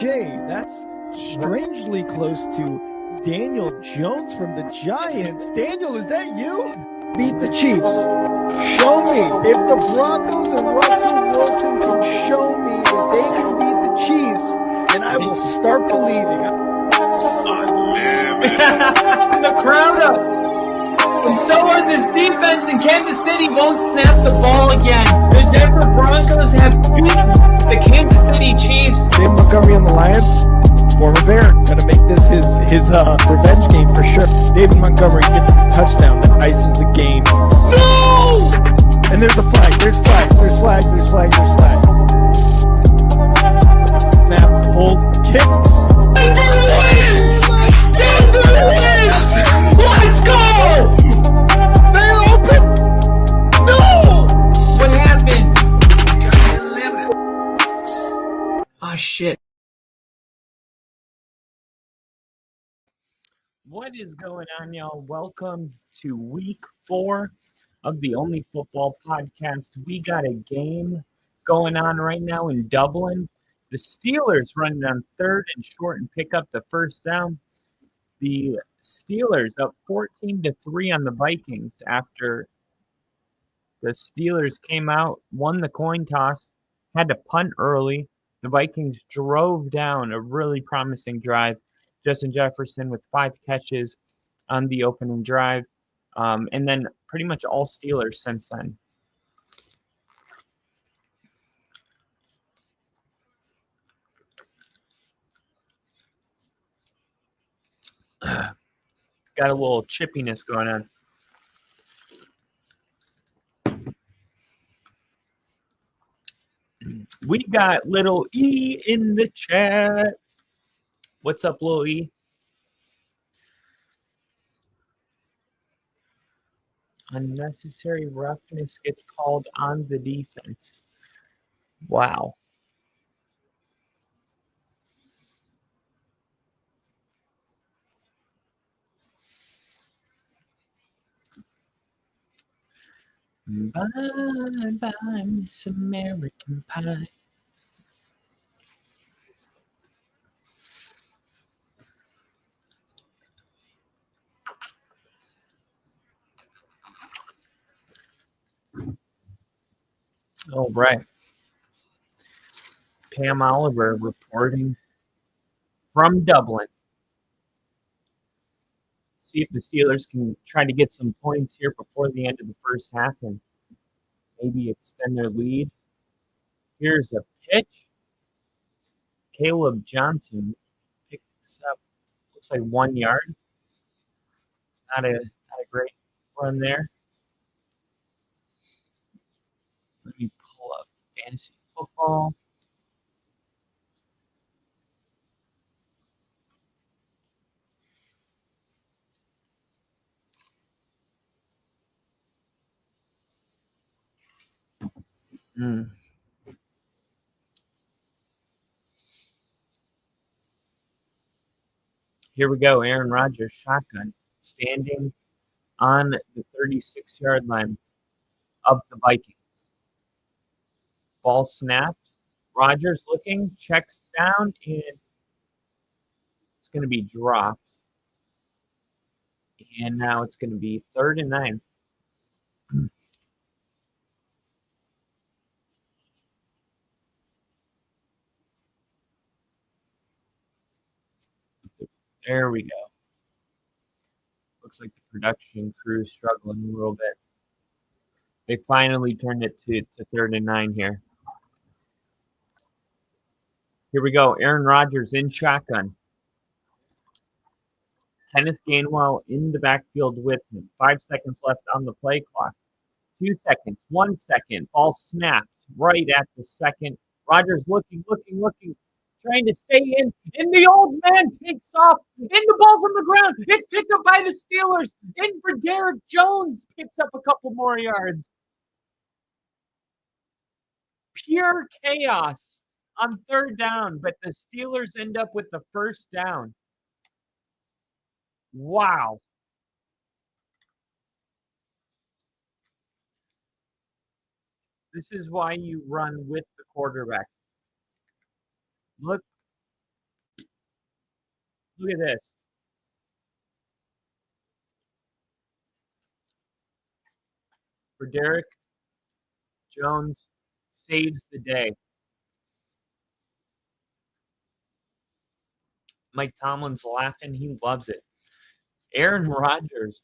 Jay, that's strangely close to Daniel Jones from the Giants. Daniel, is that you? Beat the Chiefs. Show me. If the Broncos and Russell Wilson can show me that they can beat the Chiefs, then I will start believing. The crowd up. And so are this defense, and Kansas City won't snap the ball again. The Denver Broncos have beaten the Kansas City Chiefs. David Montgomery on the Lions, former Bear, gonna make this his revenge game for sure. David Montgomery gets the touchdown that ices the game. No! And there's a flag. There's flags. There's flags. There's flags. There's flags. Snap, hold, kick. Denver wins! Denver wins! Let's go! They open. No! What happened? Oh, shit. What is going on, y'all? Welcome to week 4 of the Only Football Podcast. We got a game going on right now in Dublin. The Steelers running on third and short and pick up the first down. The Steelers up 14-3 on the Vikings after the Steelers came out, won the coin toss, had to punt early. The Vikings drove down a really promising drive. Justin Jefferson with 5 catches on the opening drive, and then pretty much all Steelers since then. Got a little chippiness going on. We got little E in the chat. What's up, little E? Unnecessary roughness gets called on the defense. Wow. Bye, bye, Miss American Pie. All right. Pam Oliver reporting from Dublin. See if the Steelers can try to get some points here before the end of the first half and maybe extend their lead. Here's a pitch. Caleb Johnson picks up, looks like 1 yard. Not a great run there. Let me pull up fantasy football. Here we go. Aaron Rodgers, shotgun, standing on the 36-yard line of the Vikings. Ball snapped. Rodgers looking, checks down, and it's going to be dropped. And now it's going to be 3rd and 9. There we go. Looks like the production crew is struggling a little bit. They finally turned it to 3rd and 9 here. Here we go. Aaron Rodgers in shotgun. Kenneth Gainwell in the backfield with him. 5 seconds left on the play clock. 2 seconds. 1 second. Ball snapped right at the second. Rodgers looking, trying to stay in. And the old man takes off. And the ball's on the ground. It's picked up by the Steelers. In for Derek Jones. Picks up a couple more yards. Pure chaos on 3rd down. But the Steelers end up with the first down. Wow. This is why you run with the quarterback. Look Look at this. For Derek, Jones saves the day. Mike Tomlin's laughing. He loves it. Aaron Rodgers,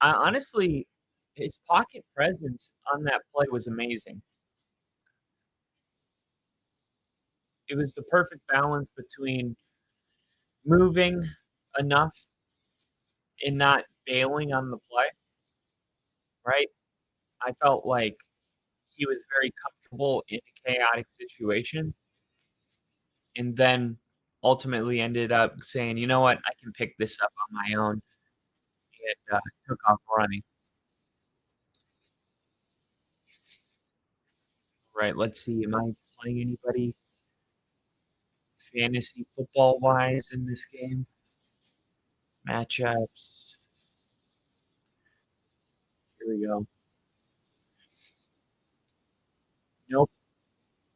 honestly, his pocket presence on that play was amazing. It was the perfect balance between moving enough and not bailing on the play, right? I felt like he was very comfortable in a chaotic situation and then ultimately ended up saying, you know what, I can pick this up on my own, and took off running. Right, let's see. Am I playing anybody fantasy football wise in this game? Matchups. Here we go. Nope,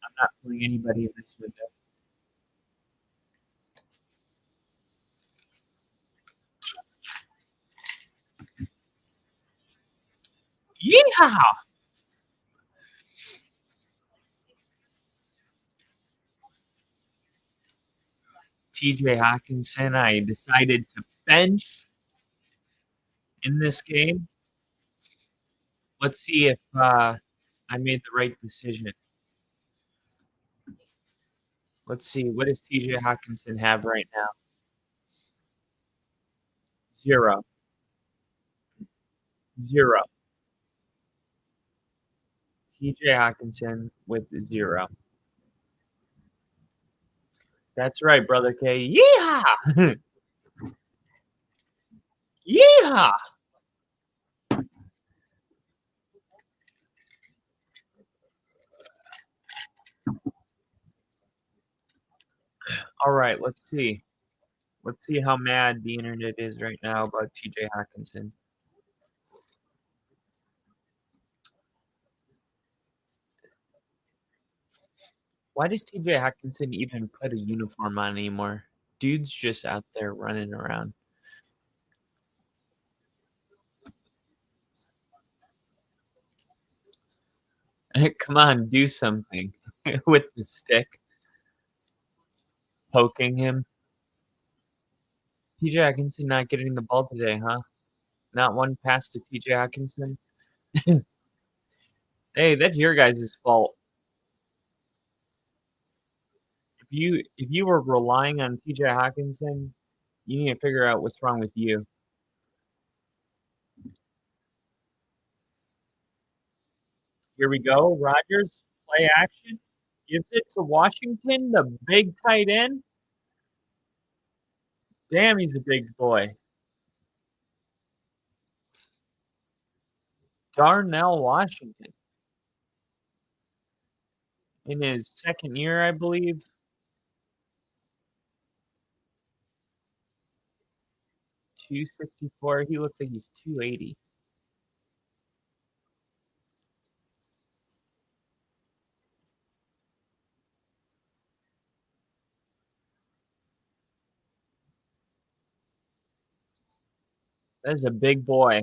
I'm not playing anybody in this window. Yeehaw! TJ Hawkinson, I decided to bench in this game. Let's see if I made the right decision. Let's see. What does TJ Hawkinson have right now? 0. 0. TJ Hawkinson with 0. That's right, Brother K. Yeehaw! Yeehaw! All right, let's see. Let's see how mad the internet is right now about TJ Hawkinson. Why does TJ Hawkinson even put a uniform on anymore? Dude's just out there running around. Come on, do something with the stick. Poking him. TJ Hawkinson not getting the ball today, huh? Not one pass to TJ Hawkinson. Hey, that's your guys' fault. If you were relying on TJ Hawkinson, you need to figure out what's wrong with you. Here we go. Rodgers, play action. Gives it to Washington, the big tight end. Damn, he's a big boy. Darnell Washington. In his second year, I believe. 264. He looks like he's 280. That is a big boy.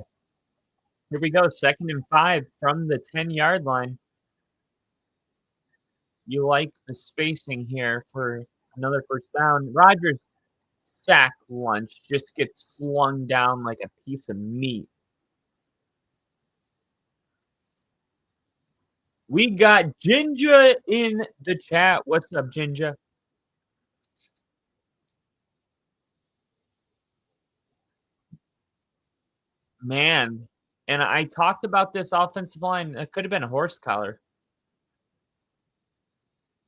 Here we go. 2nd and 5 from the 10-yard line. You like the spacing here for another first down. Rodgers sack lunch just gets slung down like a piece of meat. We got Ginger in the chat. What's up, Ginger? Man, and I talked about this offensive line. It could have been a horse collar.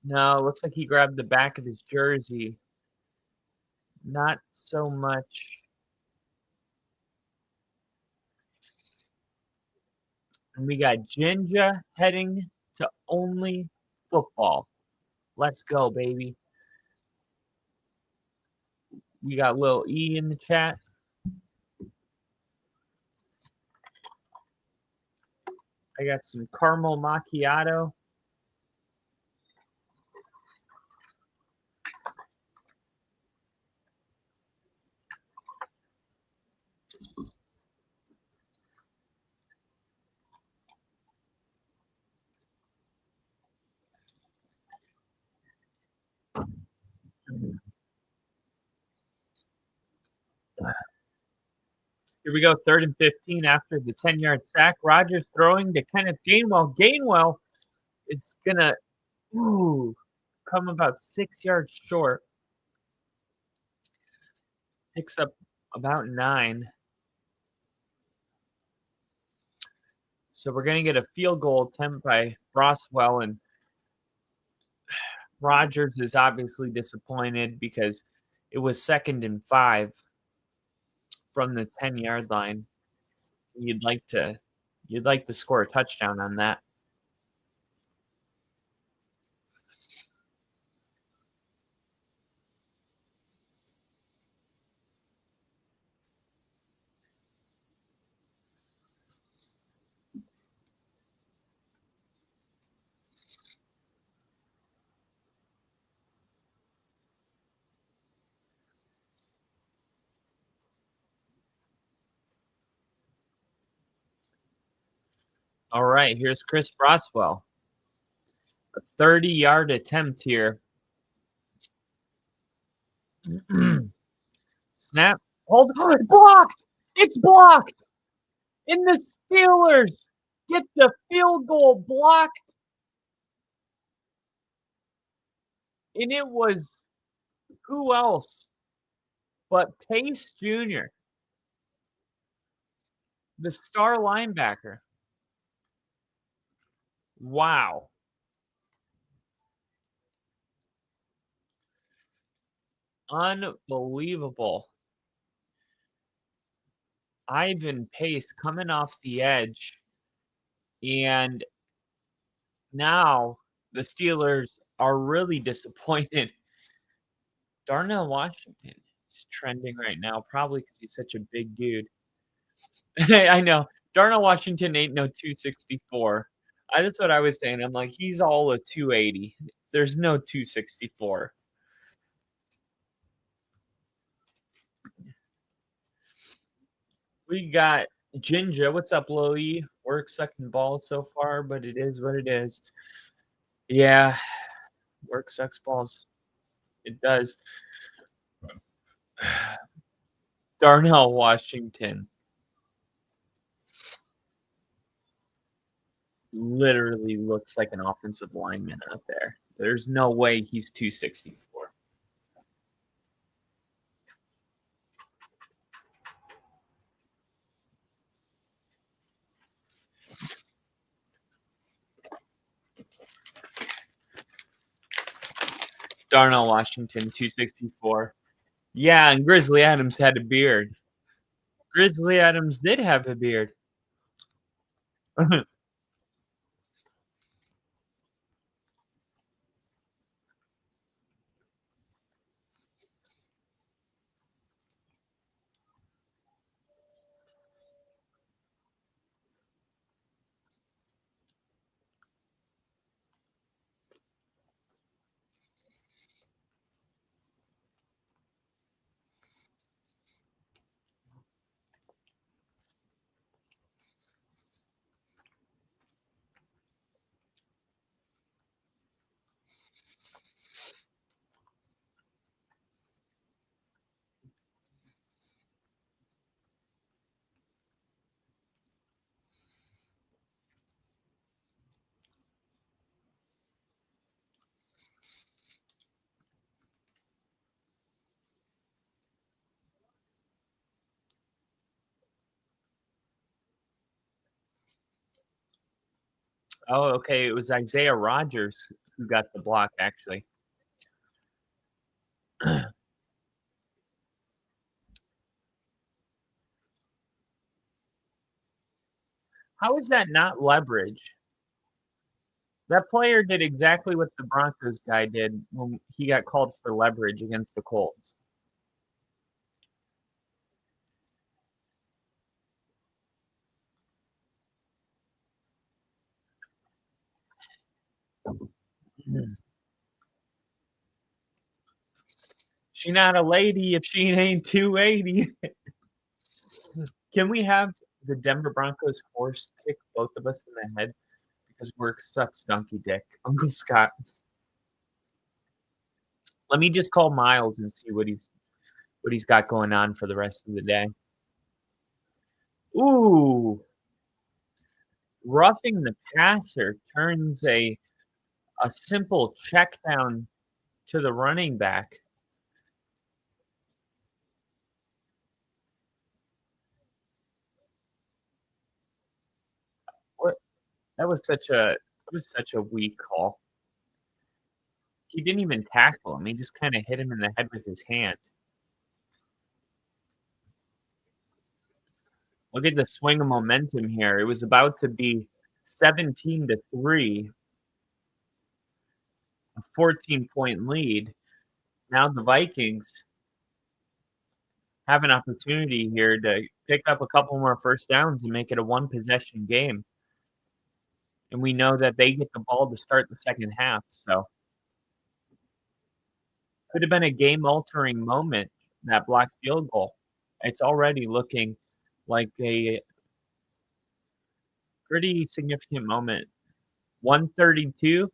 No, it looks like he grabbed the back of his jersey. Not so much. And we got Ginger heading to only football. Let's go, baby. We got Lil E in the chat. I got some caramel macchiato. Here we go, 3rd and 15 after the 10-yard sack. Rodgers throwing to Kenneth Gainwell. Gainwell is going to come about 6 yards short. Picks up about 9. So we're going to get a field goal attempt by Broswell, and Rodgers is obviously disappointed because it was 2nd and 5 from the 10-yard line. You'd like to score a touchdown on that. All right, here's Chris Broswell. A 30-yard attempt here. Snap. Hold on. Blocked. It's blocked. And the Steelers get the field goal blocked. And it was who else but Pace Jr., the star linebacker. Wow. Unbelievable. Ivan Pace coming off the edge. And now the Steelers are really disappointed. Darnell Washington is trending right now, probably because he's such a big dude. I know. Darnell Washington ain't no 264. That's what I was saying. I'm like, he's all a 280. There's no 264. We got Ginger. What's up, Loey? Work sucking balls so far, but it is what it is. Yeah, work sucks balls. It does. Darnell Washington literally looks like an offensive lineman out there. There's no way he's 264. Darnell Washington, 264. Yeah, and Grizzly Adams had a beard. Grizzly Adams did have a beard. Oh, okay. It was Isaiah Rodgers who got the block, actually. How is that not leverage? That player did exactly what the Broncos guy did when he got called for leverage against the Colts. She not a lady if she ain't 280. Can we have the Denver Broncos horse kick both of us in the head? Because work sucks, donkey dick. Uncle Scott. Let me just call Miles and see what he's got going on for the rest of the day. Ooh. Roughing the passer turns a simple check down to the running back. What? That was such a weak call. He didn't even tackle him. He just kind of hit him in the head with his hand. Look at the swing of momentum here. It was about to be 17-3, a 14-point lead. Now the Vikings have an opportunity here to pick up a couple more first downs and make it a one-possession game. And we know that they get the ball to start the second half. So could have been a game-altering moment, that blocked field goal. It's already looking like a pretty significant moment. 132.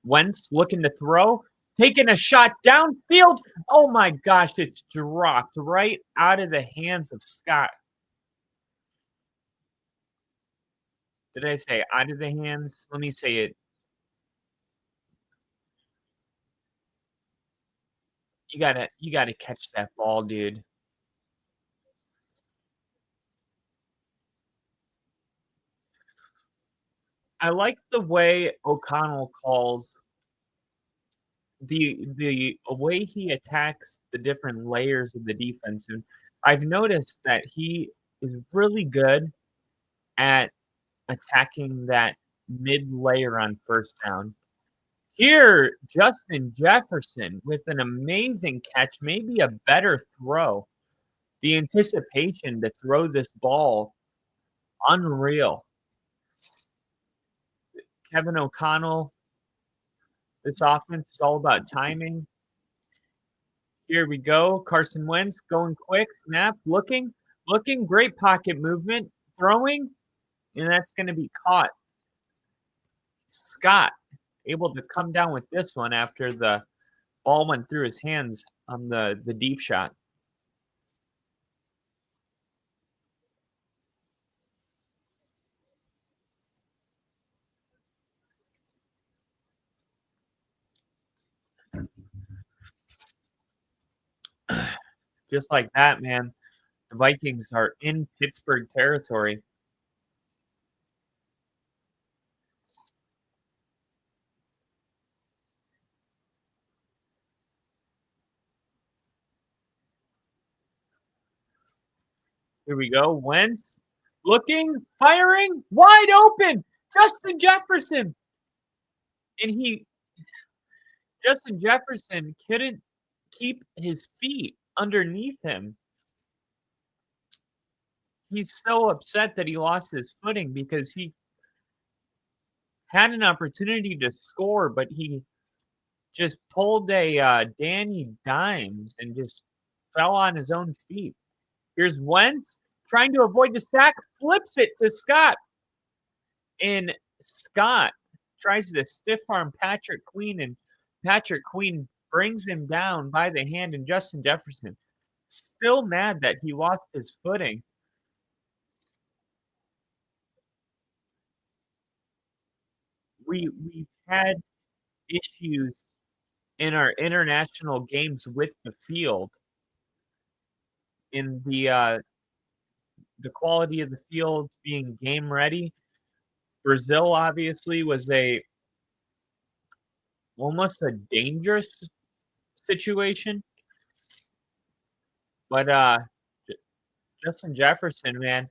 Wentz looking to throw, taking a shot downfield. Oh my gosh, it's dropped right out of the hands of Scott. Did I say out of the hands? Let me say it. You gotta catch that ball, dude. I like the way O'Connell calls the way he attacks the different layers of the defense. And I've noticed that he is really good at attacking that mid layer on first down. Here, Justin Jefferson with an amazing catch, maybe a better throw. The anticipation to throw this ball, unreal. Kevin O'Connell, this offense is all about timing. Here we go. Carson Wentz going quick, snap, looking, great pocket movement, throwing, and that's going to be caught. Scott able to come down with this one after the ball went through his hands on the deep shot. Just like that, man. The Vikings are in Pittsburgh territory. Here we go. Wentz looking, firing, wide open. Justin Jefferson. And Justin Jefferson couldn't keep his feet underneath him. He's so upset that he lost his footing because he had an opportunity to score, but he just pulled a Danny Dimes and just fell on his own feet. Here's Wentz trying to avoid the sack, flips it to Scott. And Scott tries to stiff arm Patrick Queen, and Patrick Queen brings him down by the hand, and Justin Jefferson still mad that he lost his footing. We've had issues in our international games with the field, in the quality of the field being game ready. Brazil obviously was almost a dangerous situation, but Justin Jefferson, man,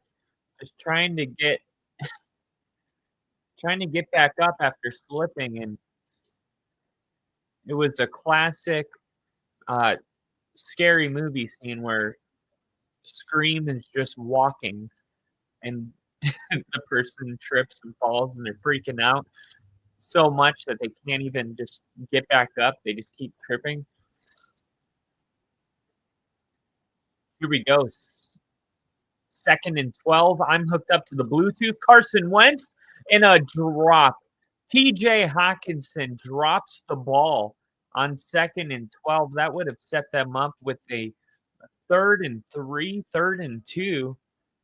just trying to get back up after slipping, and it was a classic scary movie scene where Scream is just walking and the person trips and falls and they're freaking out so much that they can't even just get back up. They just keep tripping. Here we go. 2nd and 12. I'm hooked up to the Bluetooth. Carson Wentz in a drop. TJ Hawkinson drops the ball on 2nd and 12. That would have set them up with a 3rd and 3, 3rd and 2.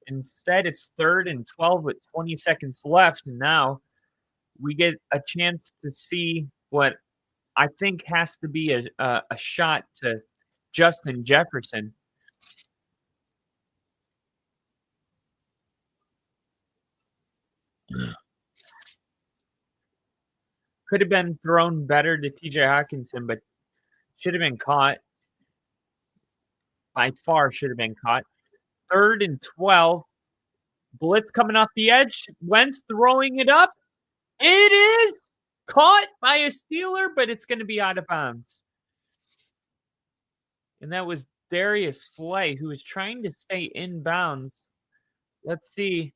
Instead, it's 3rd and 12 with 20 seconds left. And now we get a chance to see what I think has to be a shot to Justin Jefferson. Could have been thrown better to TJ Hawkinson, but should have been caught. By far should have been caught. 3rd and 12. Blitz coming off the edge. Wentz throwing it up. It is caught by a Steeler, but it's going to be out of bounds. And that was Darius Slay, who was trying to stay in bounds. Let's see.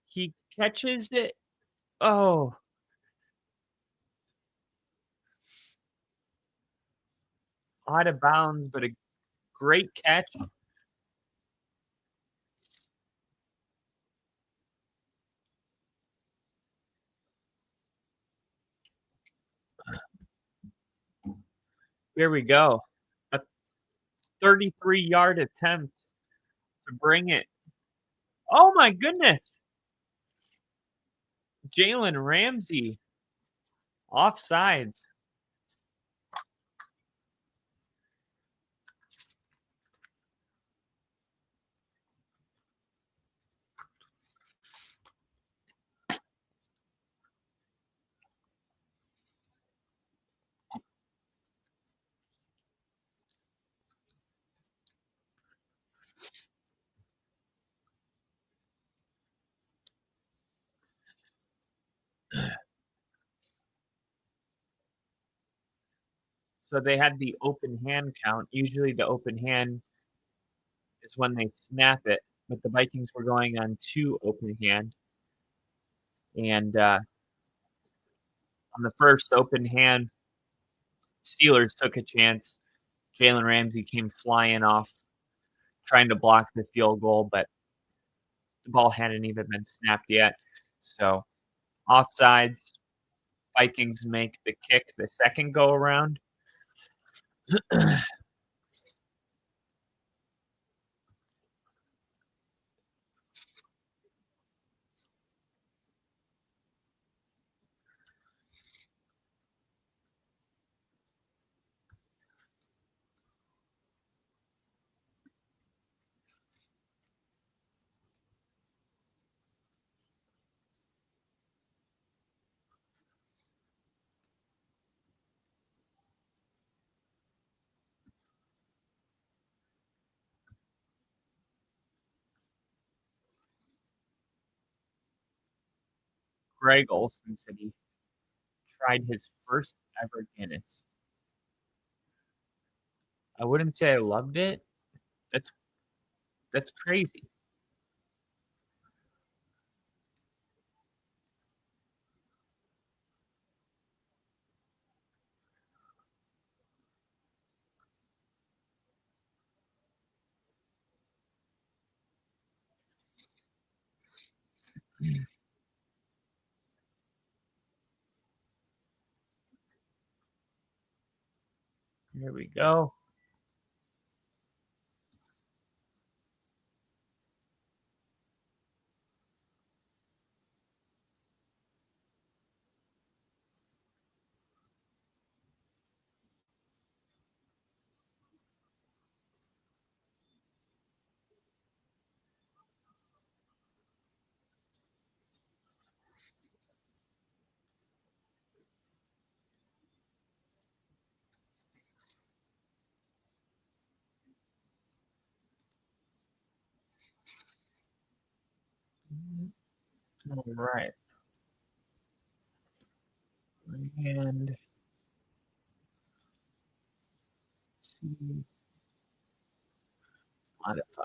He catches it. Oh. Out of bounds, but a great catch. Here we go. A 33-yard attempt to bring it. Oh, my goodness. Jalen Ramsey. Offsides. So they had the open hand count. Usually the open hand is when they snap it, but the Vikings were going on 2 open hand. And on the first open hand, Steelers took a chance. Jalen Ramsey came flying off, trying to block the field goal, but the ball hadn't even been snapped yet. So offsides, Vikings make the kick the second go around. Greg Olson said he tried his first ever Guinness. I wouldn't say I loved it. That's crazy. Here we go. All right. And see, modify.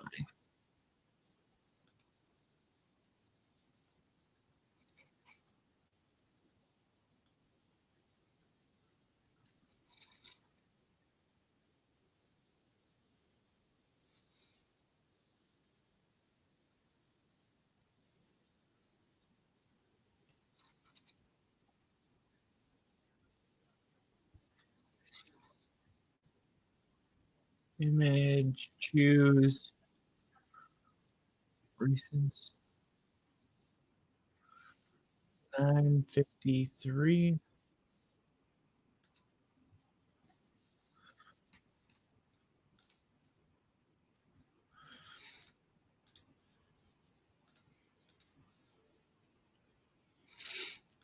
Image, choose. Recent 9:53.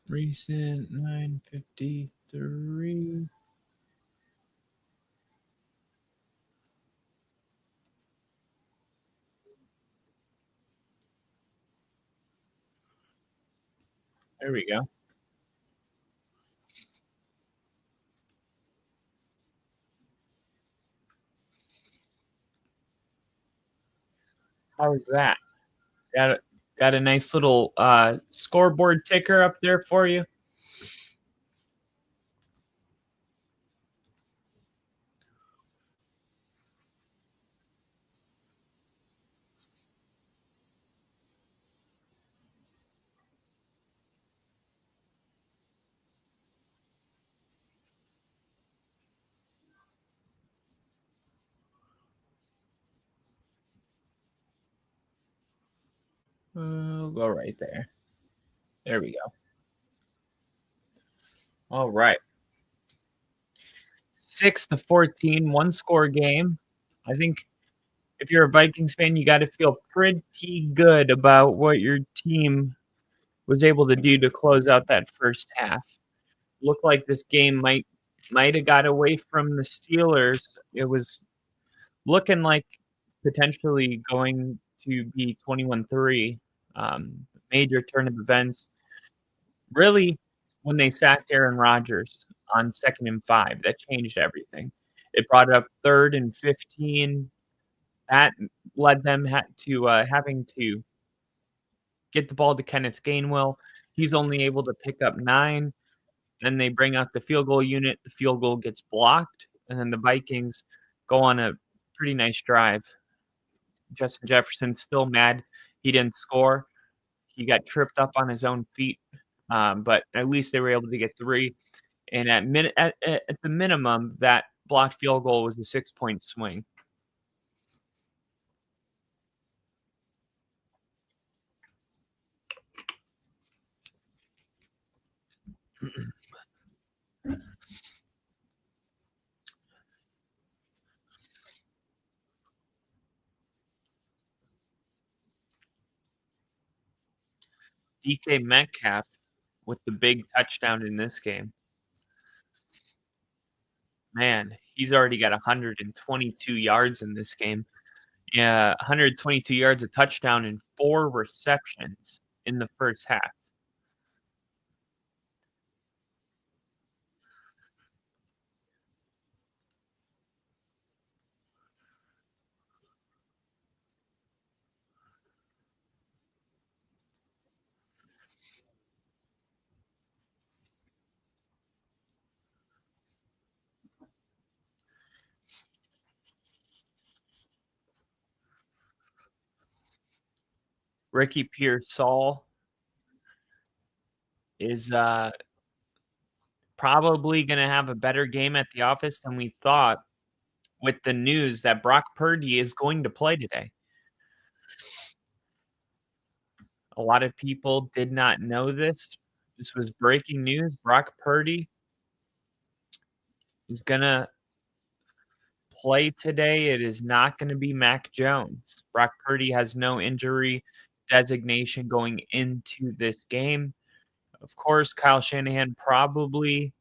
Recent 9:53. There we go. How is that? Got a nice little scoreboard ticker up there for you. We'll go right there. There we go. All right. 6-14, one score game. I think if you're a Vikings fan, you got to feel pretty good about what your team was able to do to close out that first half. Looked like this game might have got away from the Steelers. It was looking like potentially going to be 21-3. Major turn of events. Really, when they sacked Aaron Rodgers on 2nd and 5, that changed everything. It brought up 3rd and 15. That led them having to get the ball to Kenneth Gainwell. He's only able to pick up 9. Then they bring out the field goal unit. The field goal gets blocked, and then the Vikings go on a pretty nice drive. Justin Jefferson's still mad he didn't score. He got tripped up on his own feet, but at least they were able to get 3. And at the minimum, that blocked field goal was a 6-point swing. DK Metcalf with the big touchdown in this game. Man, he's already got 122 yards in this game. Yeah, 122 yards, a touchdown, and 4 receptions in the first half. Ricky Pearsall is probably going to have a better game at the office than we thought with the news that Brock Purdy is going to play today. A lot of people did not know this. This was breaking news. Brock Purdy is going to play today. It is not going to be Mac Jones. Brock Purdy has no injury designation going into this game. Of course, Kyle Shanahan probably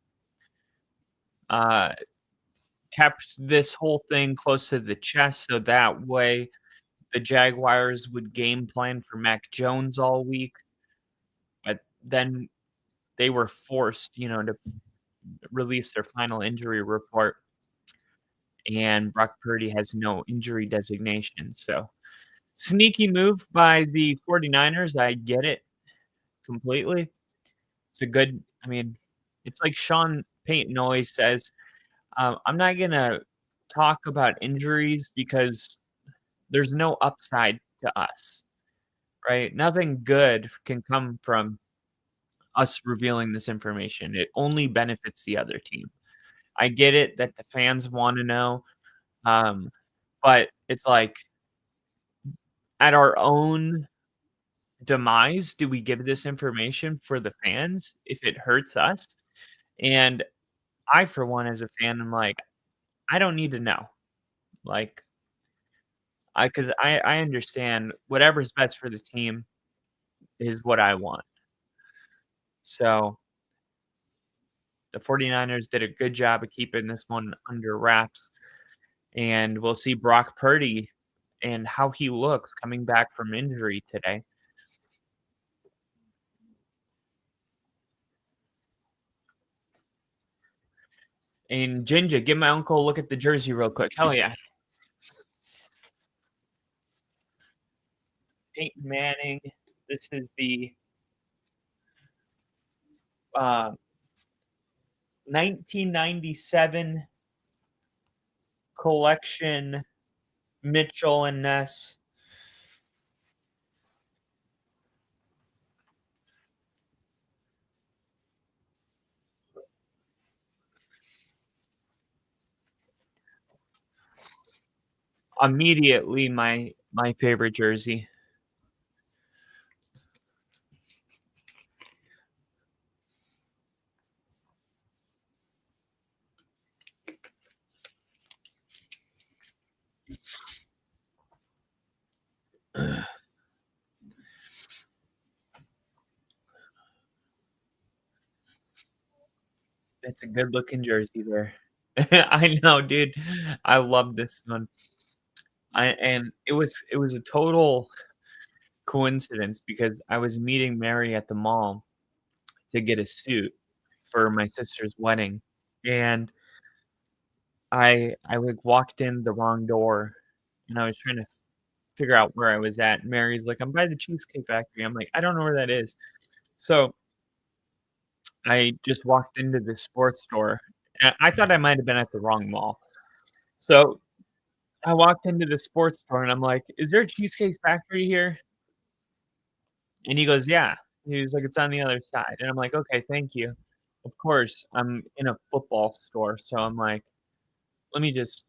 kept this whole thing close to the chest so that way the Jaguars would game plan for Mac Jones all week. But then they were forced, to release their final injury report. And Brock Purdy has no injury designation. So sneaky move by the 49ers. I get it completely. It's it's like Sean Payton always says, I'm not going to talk about injuries because there's no upside to us, right? Nothing good can come from us revealing this information. It only benefits the other team. I get it that the fans want to know, but it's like at our own demise do we give this information for the fans if it hurts us? And I, for one, as a fan, am like, I don't need to know. Like, because I understand whatever's best for the team is what I want. So the 49ers did a good job of keeping this one under wraps. And we'll see Brock Purdy and how he looks coming back from injury today. And Ginger, give my uncle a look at the jersey real quick. Hell yeah. Peyton Manning. This is the 1997 collection Mitchell and Ness. Immediately my favorite jersey. That's a good looking jersey there. I know, dude. I love this one. And it was a total coincidence because I was meeting Mary at the mall to get a suit for my sister's wedding, and I like walked in the wrong door, and I was trying to figure out where I was at. Mary's like, "I'm by the Cheesecake Factory." I'm like, "I don't know where that is." So I just walked into this sports store. And I thought I might have been at the wrong mall. So I walked into the sports store and I'm like, "Is there a Cheesecake Factory here?" And he goes, "Yeah." He was like, "It's on the other side." And I'm like, "Okay, thank you." Of course, I'm in a football store, so I'm like, "Let me just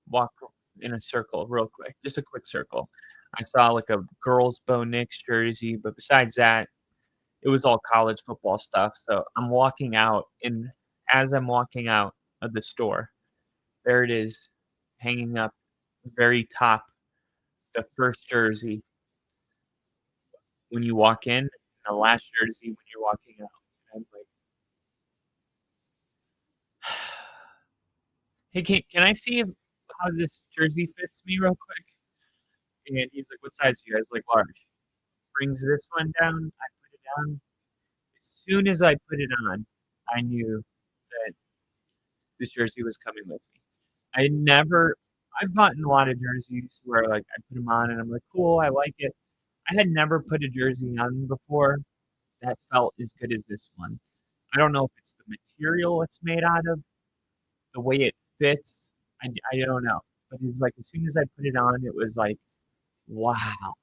walk in a circle real quick, just a quick circle." I saw like a girls' Bo Nix jersey, but besides that, it was all college football stuff. So I'm walking out, and as I'm walking out of the store, there it is, hanging up very top, the first jersey when you walk in, and the last jersey when you're walking out. And I'm like, "Hey, can I see how this jersey fits me real quick?" And he's like, "What size are you guys?" Like, large. Brings this one down. I put it down. As soon as I put it on, I knew that this jersey was coming with me. I've bought in a lot of jerseys where like I put them on and I'm like, cool, I like it. I had never put a jersey on before that felt as good as this one. I don't know if it's the material it's made out of, the way it fits. I don't know. But it's like as soon as I put it on, it was like, wow,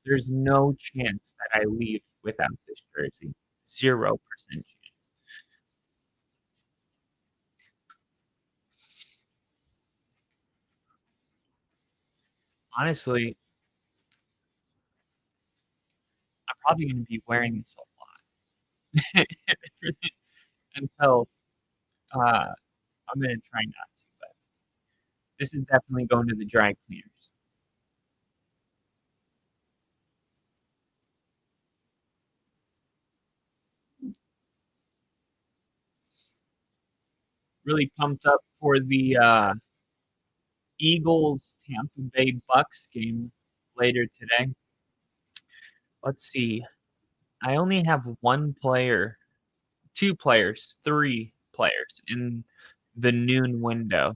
there's no chance that I leave without this jersey. 0% chance. Honestly, I'm probably going to be wearing this a lot until I'm going to try not to. But this is definitely going to the dry cleaners. Really pumped up for the Eagles Tampa Bay Bucks game later today. Let's see. I only have one player, two players, three players in the noon window.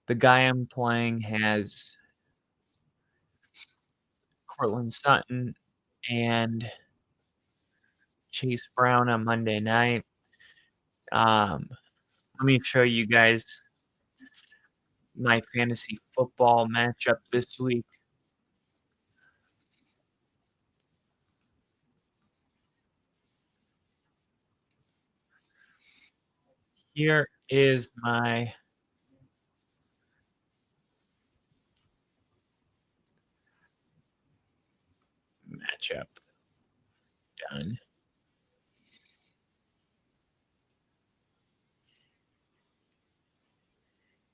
The guy I'm playing has Cortland Sutton and Chase Brown on Monday night. Let me show you guys my fantasy football matchup this week. Here is my matchup. Done.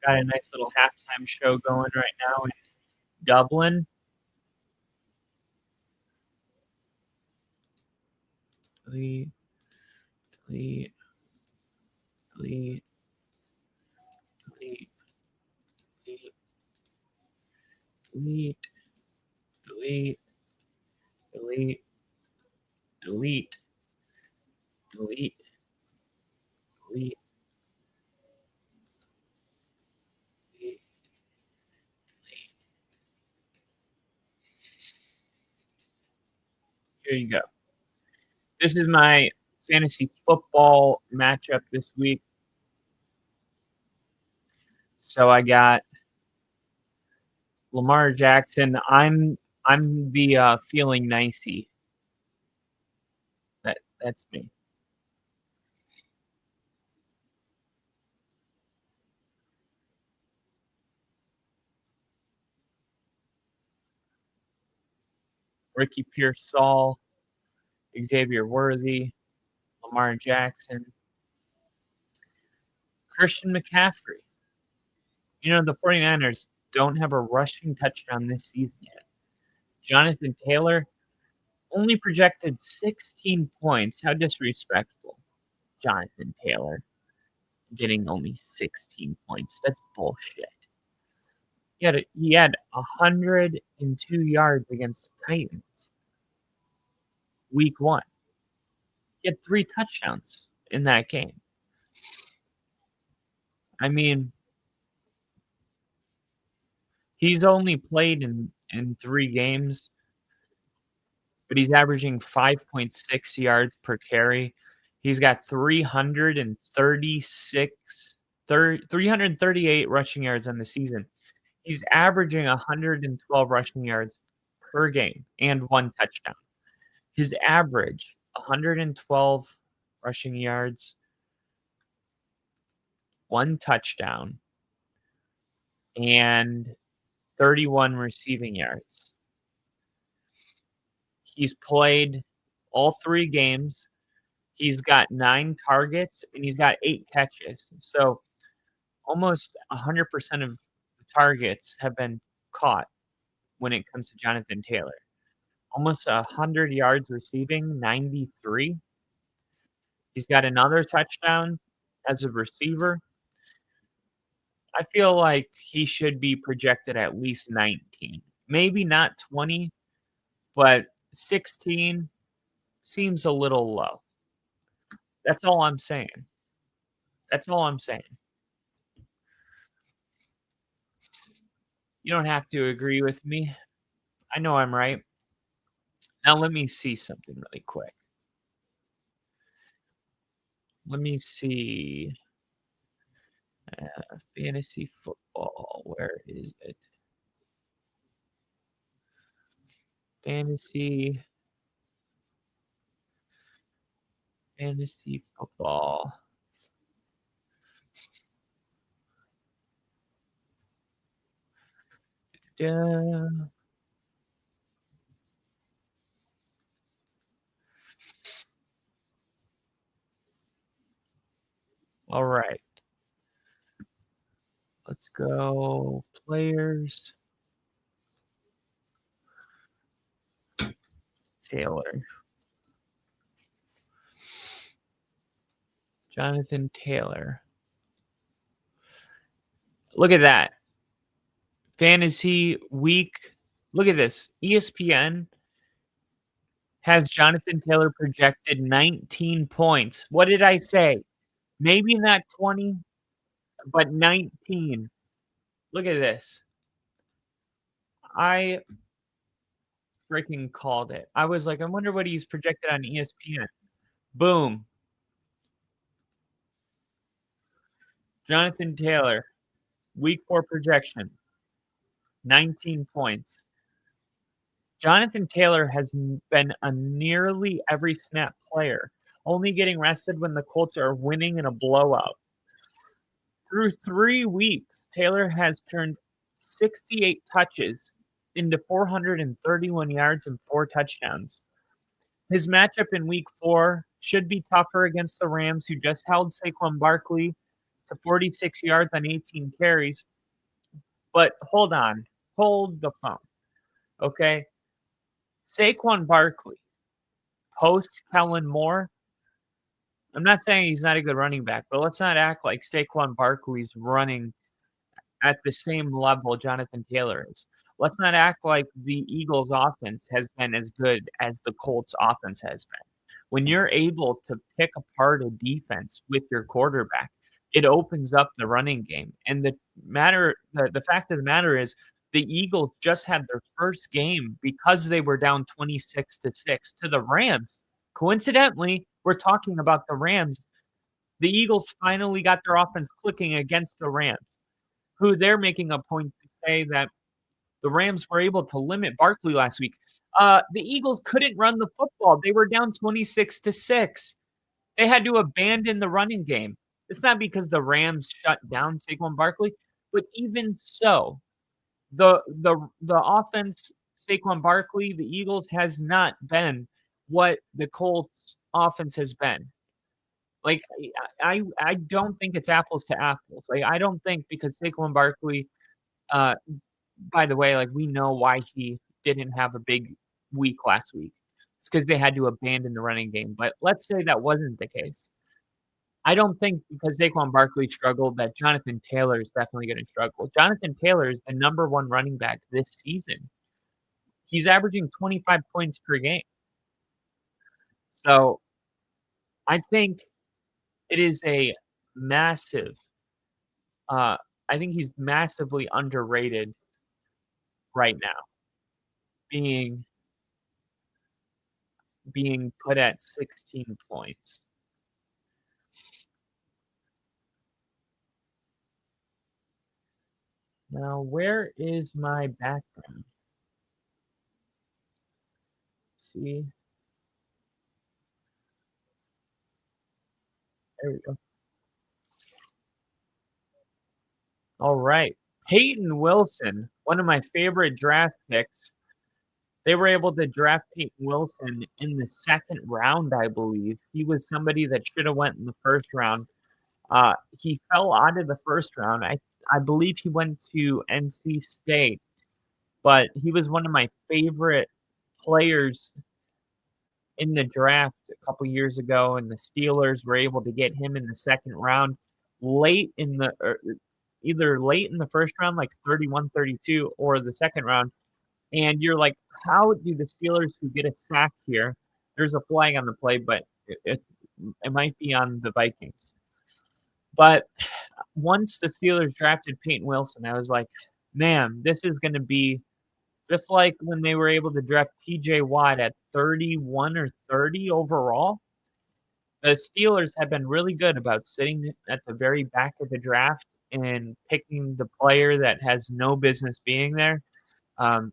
Got a nice little halftime show going right now in Dublin. Delete. Delete. Delete. Delete. Delete. Delete. Delete. Delete. Delete. Delete. Delete. Here you go. This is my fantasy football matchup this week. So I got Lamar Jackson. I'm the feeling nicey. That's me. Ricky Pearsall, Xavier Worthy, Lamar Jackson, Christian McCaffrey. You know, the 49ers don't have a rushing touchdown this season yet. Jonathan Taylor only projected 16 points. How disrespectful. Jonathan Taylor getting only 16 points. That's bullshit. He had 102 yards against the Titans week 1. He had 3 touchdowns in that game. I mean, he's only played in 3 games, but he's averaging 5.6 yards per carry. He's got 338 rushing yards on the season. He's averaging 112 rushing yards per game and 1 touchdown. His average, 112 rushing yards, 1 touchdown, and 31 receiving yards. He's played all 3 games. He's got 9 targets, and he's got 8 catches. So almost 100% of the targets have been caught when it comes to Jonathan Taylor. Almost 100 yards receiving, 93. He's got another touchdown as a receiver. I feel like he should be projected at least 19. Maybe not 20, but 16 seems a little low. That's all I'm saying. That's all I'm saying. You don't have to agree with me. I know I'm right. Now let me see something really quick. Let me see. Fantasy football. Where is it? Fantasy football. All right. Let's go players. Taylor. Jonathan Taylor. Look at that. Fantasy week. Look at this. ESPN has Jonathan Taylor projected 19 points. What did I say? Maybe not 20, but 19. Look at this. I freaking called it. I was like, I wonder what he's projected on ESPN. Boom. Jonathan Taylor, week 4 projection, 19 points. Jonathan Taylor has been a nearly every snap player, only getting rested when the Colts are winning in a blowout. Through 3 weeks, Taylor has turned 68 touches into 431 yards and 4 touchdowns. His matchup in week 4 should be tougher against the Rams, who just held Saquon Barkley to 46 yards on 18 carries. But hold on. Hold the phone. Okay? Saquon Barkley, post Kellen Moore, I'm not saying he's not a good running back, but let's not act like Saquon Barkley's running at the same level Jonathan Taylor is. Let's not act like the Eagles' offense has been as good as the Colts' offense has been. When you're able to pick apart a defense with your quarterback, it opens up the running game. And the fact of the matter is, the Eagles just had their first game because they were down 26-6 to the Rams. Coincidentally, we're talking about the Rams. The Eagles finally got their offense clicking against the Rams, who they're making a point to say that the Rams were able to limit Barkley last week. The Eagles couldn't run the football. They were down 26-6. They had to abandon the running game. It's not because the Rams shut down Saquon Barkley, but even so, the offense, Saquon Barkley, the Eagles has not been what the Colts offense has been. Like, I don't think it's apples to apples. Like, I don't think because Saquon Barkley, by the way, like, we know why he didn't have a big week last week. It's because they had to abandon the running game. But let's say that wasn't the case. I don't think because Saquon Barkley struggled that Jonathan Taylor is definitely going to struggle. Jonathan Taylor is the number 1 running back this season. He's averaging 25 points per game. So I think it is a massive I think he's massively underrated right now, being put at 16 points. Now, where is my background? See? There we go. All right. Peyton Wilson, one of my favorite draft picks. They were able to draft Peyton Wilson in the 2nd round, I believe. He was somebody that should have went in the 1st round. He fell out of the 1st round. I believe he went to NC State, but he was one of my favorite players in the draft a couple years ago, and the Steelers were able to get him in the 2nd round, either late in the 1st round, like 31, 32, or the 2nd round. And you're like, how do the Steelers who get a sack here? There's a flag on the play, but it might be on the Vikings. But once the Steelers drafted Peyton Wilson, I was like, man, this is going to be just like when they were able to draft T.J. Watt at 31 or 30 overall. The Steelers have been really good about sitting at the very back of the draft and picking the player that has no business being there. The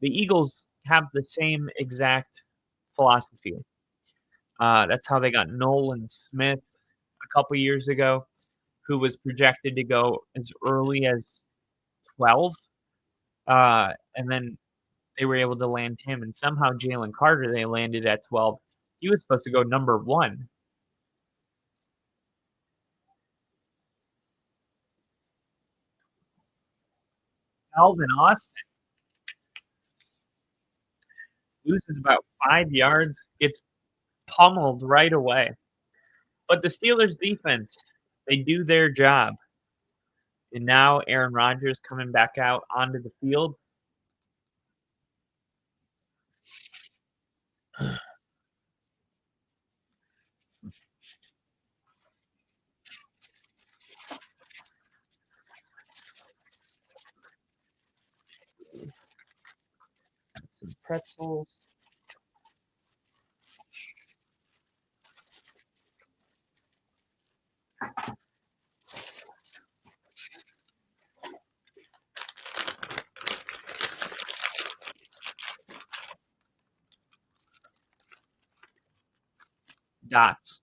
Eagles have the same exact philosophy. That's how they got Nolan Smith a couple years ago, who was projected to go as early as 12. And then they were able to land him. And somehow Jalen Carter, they landed at 12. He was supposed to go number 1. Alvin Austin loses about 5 yards, gets pummeled right away. But the Steelers defense, they do their job. And now Aaron Rodgers coming back out onto the field. Some pretzels. Dots.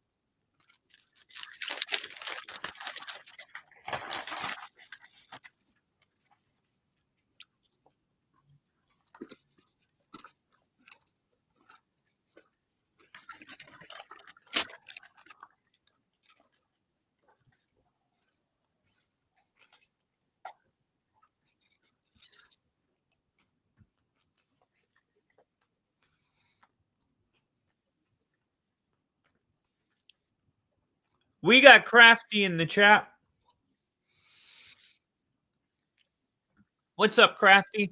We got Crafty in the chat. What's up, Crafty?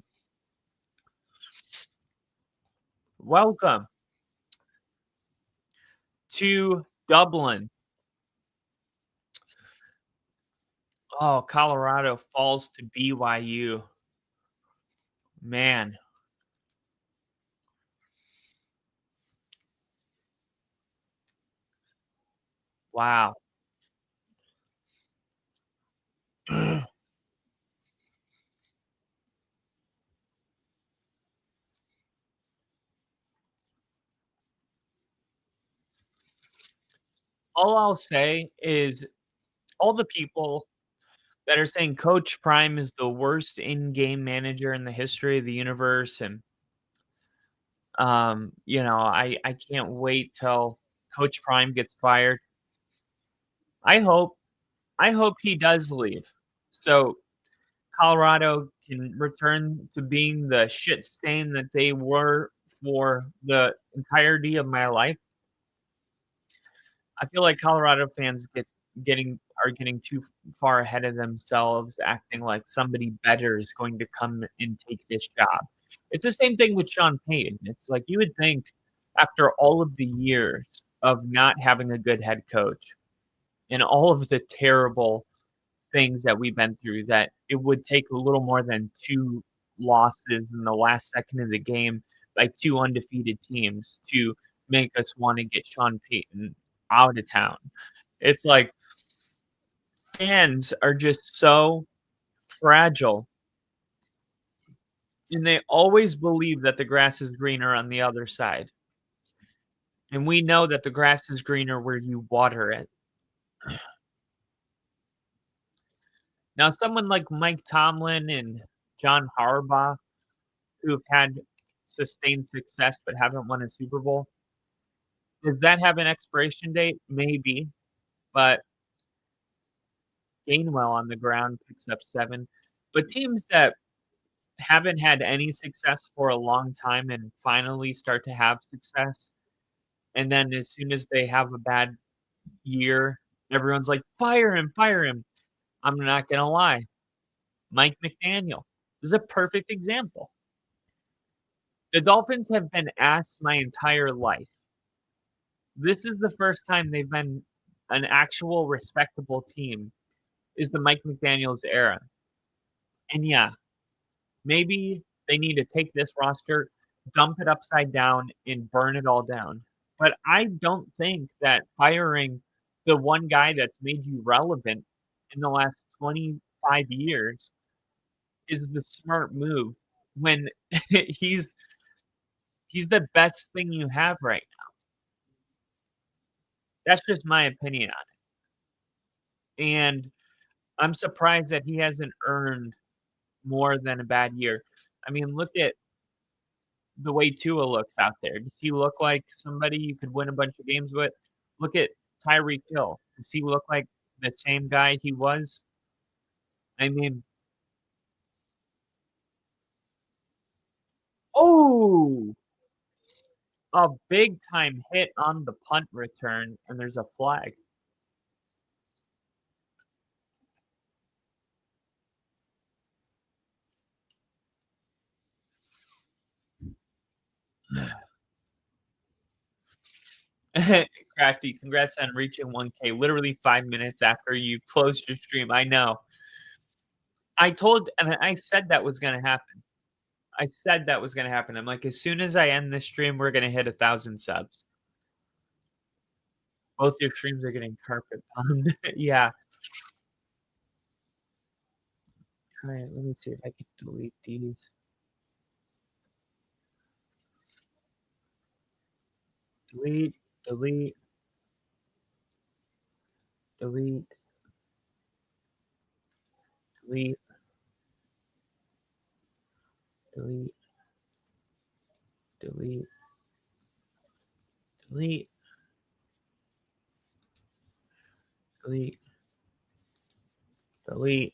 Welcome to Dublin. Oh, Colorado falls to BYU. Man. Wow. All I'll say is all the people that are saying Coach Prime is the worst in-game manager in the history of the universe, and I can't wait till Coach Prime gets fired. I hope he does leave, so Colorado can return to being the shit stain that they were for the entirety of my life. I feel like Colorado fans are getting too far ahead of themselves, acting like somebody better is going to come and take this job. It's the same thing with Sean Payton. It's like you would think after all of the years of not having a good head coach and all of the terrible things that we've been through that it would take a little more than 2 losses in the last second of the game by 2 undefeated teams to make us wanna get Sean Payton out of town. It's like fans are just so fragile, and they always believe that the grass is greener on the other side, and we know that the grass is greener where you water it. Now someone like Mike Tomlin and John Harbaugh, who have had sustained success but haven't won a Super Bowl, does that have an expiration date? Maybe, but Gainwell on the ground picks up 7. But teams that haven't had any success for a long time and finally start to have success, and then as soon as they have a bad year, everyone's like, "Fire him, fire him." I'm not gonna lie, Mike McDaniel is a perfect example. The Dolphins have been asked my entire life. This is the first time they've been an actual respectable team is the Mike McDaniels era. And yeah, maybe they need to take this roster, dump it upside down, and burn it all down. But I don't think that firing the one guy that's made you relevant in the last 25 years is the smart move when he's the best thing you have right now. That's just my opinion on it. And I'm surprised that he hasn't earned more than a bad year. I mean, look at the way Tua looks out there. Does he look like somebody you could win a bunch of games with? Look at Tyreek Hill. Does he look like the same guy he was? I mean, oh, a big time hit on the punt return, and there's a flag. Crafty, congrats on reaching 1K literally 5 minutes after you closed your stream. I know. I said that was going to happen. I said that was going to happen. I'm like, as soon as I end this stream, we're going to hit 1,000 subs. Both your streams are getting carpet bombed. Yeah. All right, let me see if I can delete these. Delete, delete, delete, delete, delete, delete, delete, delete, delete,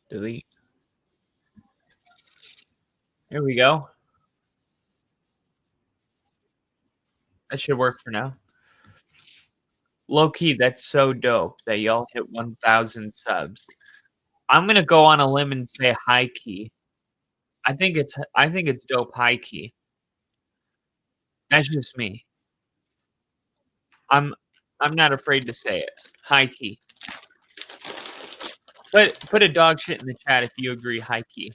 delete. There we go. That should work for now. Low key, that's so dope that y'all hit 1,000 subs. I'm gonna go on a limb and say high key. I think it's dope high key. That's just me. I'm not afraid to say it. High key. But put a dog shit in the chat if you agree high key.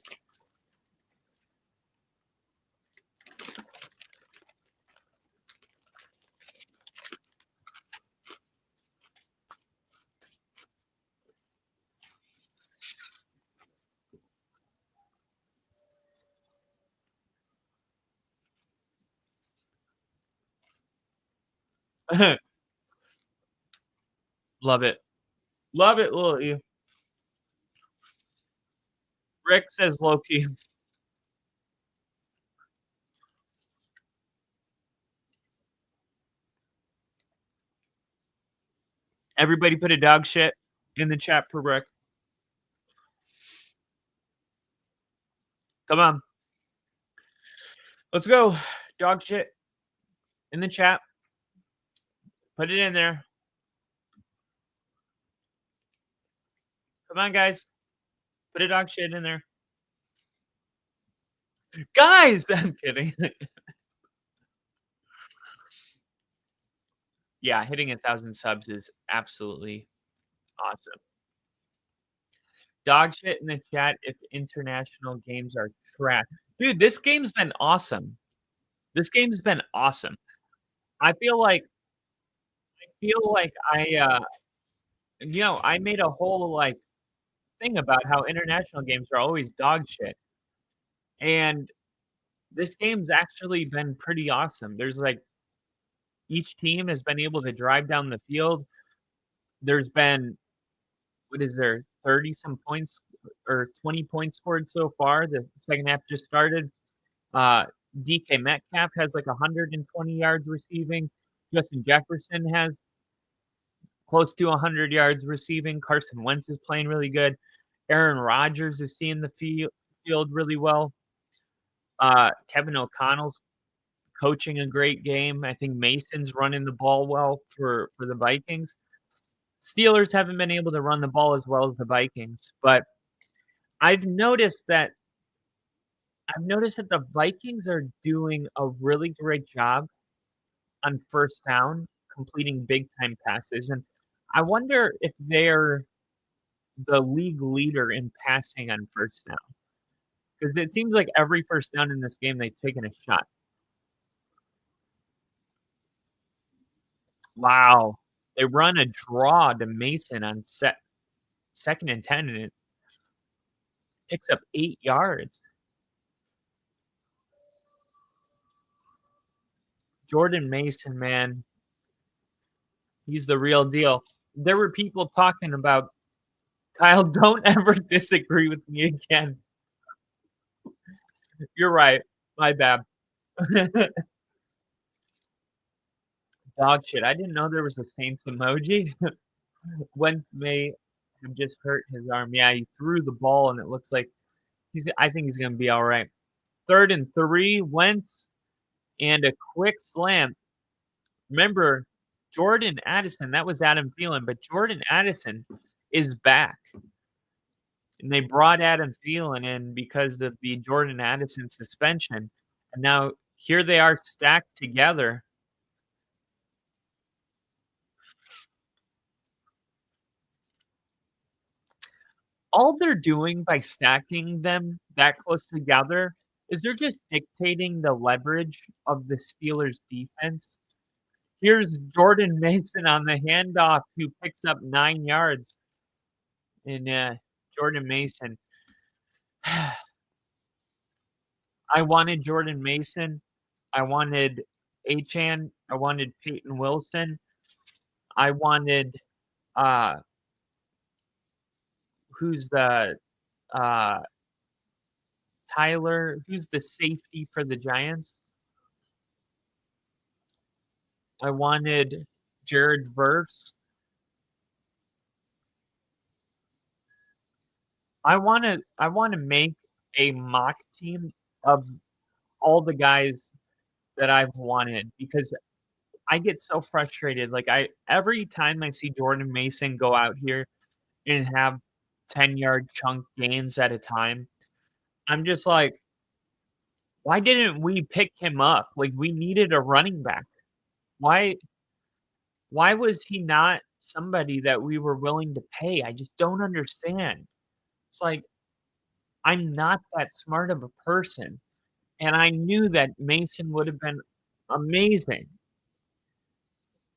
Love it. Love it, Lil E. Rick says low key. Everybody put a dog shit in the chat for Rick. Come on. Let's go. Dog shit in the chat. Put it in there. Come on, guys. Put a dog shit in there. Guys, I'm kidding. Yeah, hitting 1,000 subs is absolutely awesome. Dog shit in the chat if international games are trash. Dude, this game's been awesome. This game's been awesome. I feel like I made a whole like thing about how international games are always dog shit. And this game's actually been pretty awesome. There's like each team has been able to drive down the field. There's been, what is there, 30 some points or 20 points scored so far. The second half just started. DK Metcalf has like 120 yards receiving. Justin Jefferson has close to 100 yards receiving. Carson Wentz is playing really good. Aaron Rodgers is seeing the field really well. Kevin O'Connell's coaching a great game. I think Mason's running the ball well for the Vikings. Steelers haven't been able to run the ball as well as the Vikings, but I've noticed that the Vikings are doing a really great job on first down, completing big time passes, and I wonder if they're the league leader in passing on first down, because it seems like every first down in this game they've taken a shot. Wow. They run a draw to Mason on second and 10, and it picks up 8 yards. Jordan Mason, man, he's the real deal. There were people talking about, Kyle, don't ever disagree with me again. You're right. My bad. Dog shit. I didn't know there was a Saints emoji. Wentz may have just hurt his arm. Yeah, he threw the ball, and it looks like I think he's going to be all right. 3rd and 3, Wentz, and a quick slam. Remember, Jordan Addison, that was Adam Thielen, but Jordan Addison is back. And they brought Adam Thielen in because of the Jordan Addison suspension. And now here they are stacked together. All they're doing by stacking them that close together is they're just dictating the leverage of the Steelers' defense. Here's Jordan Mason on the handoff, who picks up 9 yards. And Jordan Mason. I wanted Jordan Mason. I wanted Achane. I wanted Peyton Wilson. I wanted who's the Tyler, who's the safety for the Giants? I wanted Jared Verse. I want to make a mock team of all the guys that I've wanted, because I get so frustrated. Like every time I see Jordan Mason go out here and have 10-yard chunk gains at a time, I'm just like, why didn't we pick him up? Like, we needed a running back. Why was he not somebody that we were willing to pay? I just don't understand. It's like, I'm not that smart of a person, and I knew that Mason would have been amazing.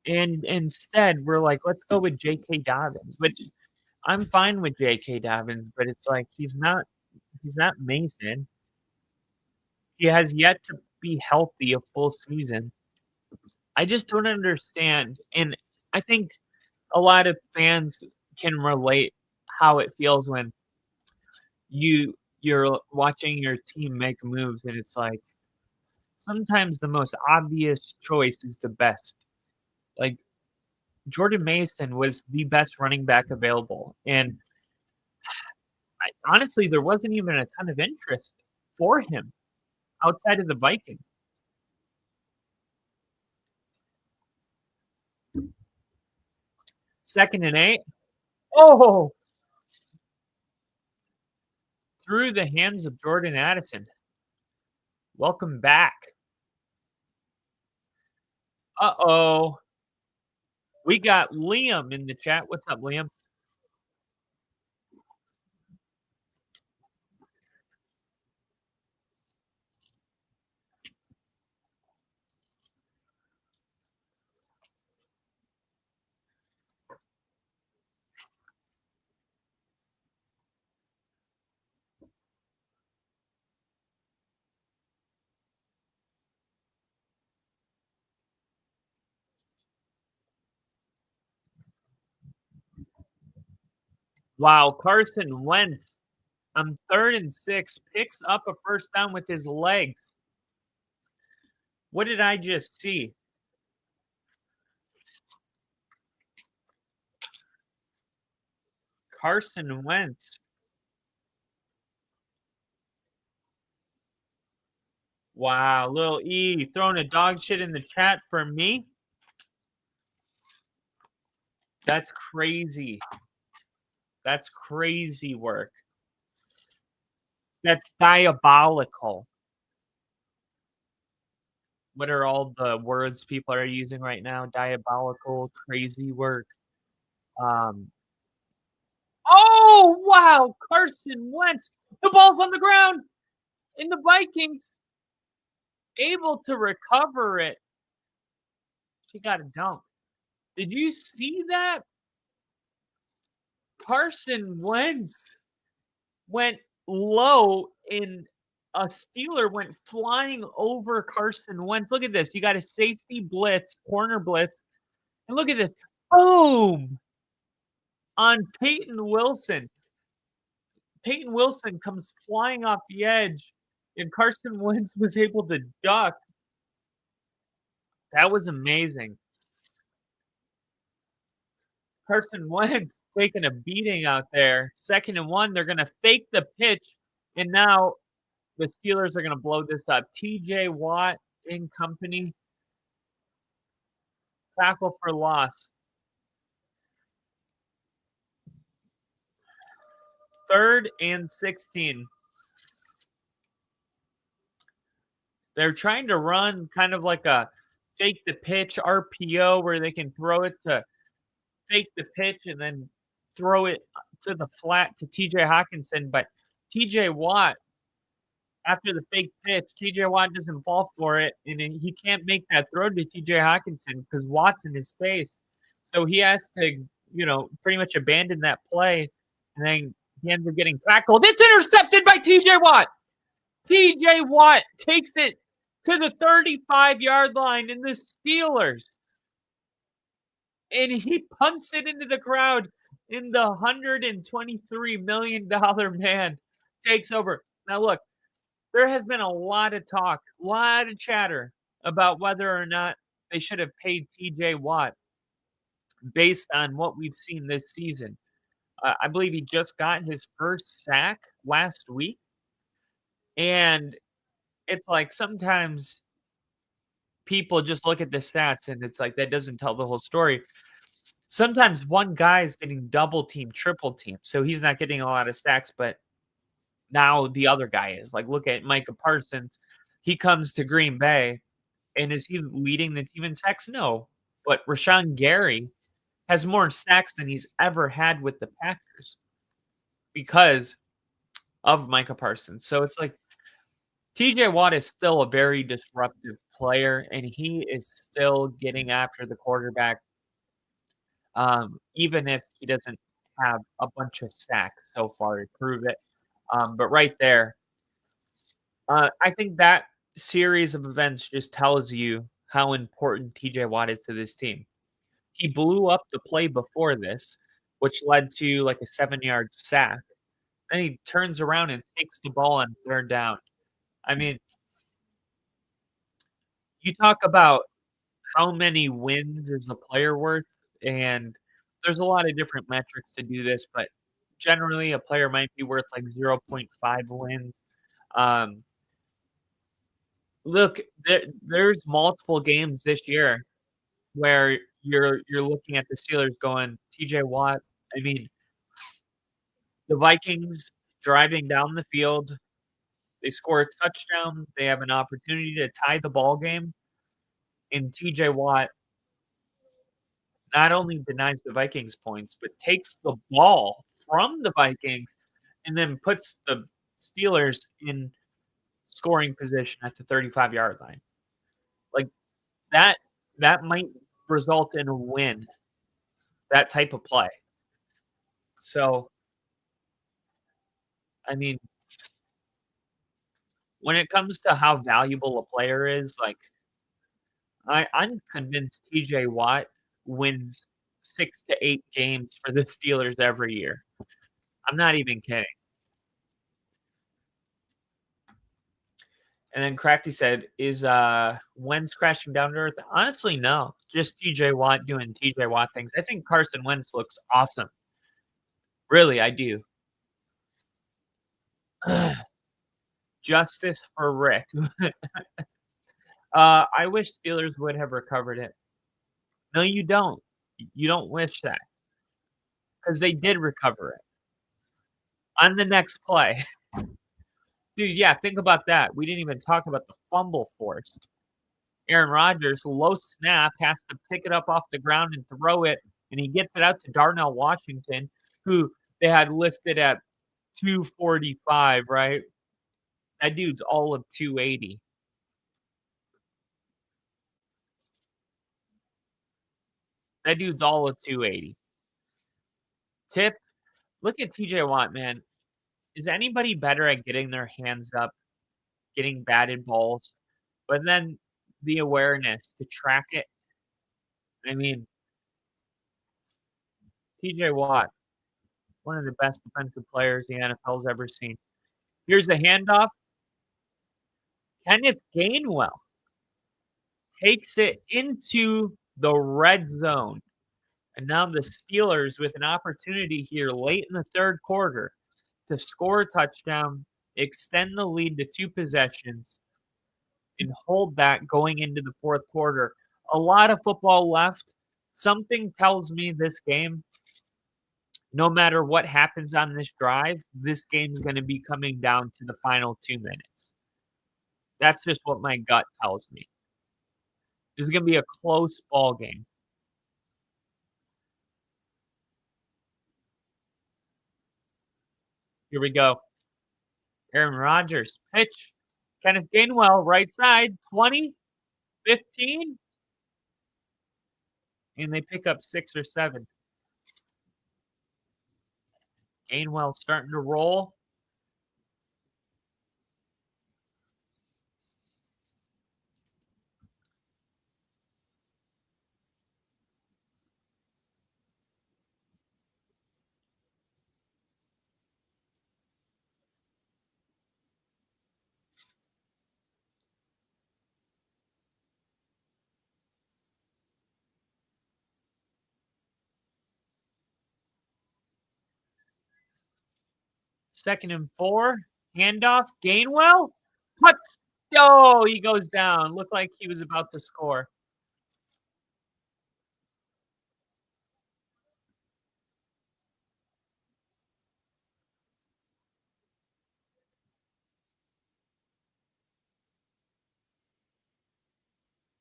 And instead, we're like, let's go with J.K. Dobbins, which I'm fine with J.K. Dobbins, but it's like he's not Mason. He has yet to be healthy a full season. I just don't understand, and I think a lot of fans can relate how it feels when you're watching your team make moves, and it's like sometimes the most obvious choice is the best. Like Jordan Mason was the best running back available, and honestly, there wasn't even a ton of interest for him outside of the Vikings. Second and 8. Oh, through the hands of Jordan Addison. Welcome back. Uh-oh. We got Liam in the chat. What's up, Liam? Wow, Carson Wentz on 3rd and 6 picks up a first down with his legs. What did I just see? Carson Wentz. Wow, little E throwing a dog shit in the chat for me. That's crazy. That's crazy work. That's diabolical. What are all the words people are using right now? Diabolical, crazy work. Oh, wow. Carson Wentz. The ball's on the ground. And the Vikings able to recover it. She got a dunk. Did you see that? Carson Wentz went low and a Steeler went flying over Carson Wentz. Look at this. You got a safety blitz, corner blitz. And look at this. Boom! On Peyton Wilson. Peyton Wilson comes flying off the edge, and Carson Wentz was able to duck. That was amazing. Carson Wentz taking a beating out there. 2nd and 1, they're going to fake the pitch, and now the Steelers are going to blow this up. TJ Watt in company. Tackle for loss. 3rd and 16. They're trying to run kind of like a fake the pitch RPO where they can throw it to fake the pitch and then throw it to the flat to TJ Hawkinson. But TJ Watt, after the fake pitch, TJ Watt doesn't fall for it, and he can't make that throw to TJ Hawkinson because Watt's in his face. So he has to, pretty much abandon that play, and then he ends up getting tackled. It's intercepted by TJ Watt. TJ Watt takes it to the 35-yard line in the Steelers. And he punts it into the crowd, and the $123 million man takes over. Now, look, there has been a lot of talk, a lot of chatter about whether or not they should have paid TJ Watt based on what we've seen this season. I believe he just got his first sack last week. And it's like sometimes people just look at the stats and it's like that doesn't tell the whole story. Sometimes one guy's getting double team, triple team, so he's not getting a lot of sacks, but now the other guy is. Like, look at Micah Parsons. He comes to Green Bay, and is he leading the team in sacks? No. But Rashawn Gary has more sacks than he's ever had with the Packers because of Micah Parsons. So it's like TJ Watt is still a very disruptive player, and he is still getting after the quarterback, even if he doesn't have a bunch of sacks so far to prove it. But right there, I think that series of events just tells you how important TJ Watt is to this team. He blew up the play before this, which led to like a 7-yard sack. Then he turns around and takes the ball on third down. I mean, you talk about how many wins is a player worth, and there's a lot of different metrics to do this, but generally a player might be worth like 0.5 wins. Um, Look, there's multiple games this year where you're looking at the Steelers going, TJ Watt. I mean, the Vikings driving down the field, they score a touchdown, they have an opportunity to tie the ball game, and TJ Watt not only denies the Vikings points, but takes the ball from the Vikings and then puts the Steelers in scoring position at the 35-yard line. Like that might result in a win, that type of play. So, I mean, when it comes to how valuable a player is, like I'm convinced TJ Watt wins 6 to 8 games for the Steelers every year. I'm not even kidding. And then Crafty said, "Is Wentz crashing down to earth?" Honestly, no. Just TJ Watt doing TJ Watt things. I think Carson Wentz looks awesome. Really, I do. Justice for Rick. I wish Steelers would have recovered it. No, you don't. You don't wish that because they did recover it on the next play. Dude, yeah, think about that. We didn't even talk about the fumble forced. Aaron Rodgers, low snap, has to pick it up off the ground and throw it, and he gets it out to Darnell Washington, who they had listed at 245, right? That dude's all of 280. That dude's all of 280. Tip, look at TJ Watt, man. Is anybody better at getting their hands up, getting batted balls, but then the awareness to track it? I mean, TJ Watt, one of the best defensive players the NFL's ever seen. Here's the handoff. Kenneth Gainwell takes it into the red zone. And now the Steelers with an opportunity here late in the third quarter to score a touchdown, extend the lead to 2 possessions, and hold that going into the fourth quarter. A lot of football left. Something tells me this game, no matter what happens on this drive, this game's going to be coming down to the final 2 minutes. That's just what my gut tells me. This is going to be a close ball game. Here we go. Aaron Rodgers, pitch. Kenneth Gainwell, right side, 20, 15. And they pick up 6 or 7. Gainwell starting to roll. Second and 4. Handoff. Gainwell. Touch. Oh, he goes down. Looked like he was about to score.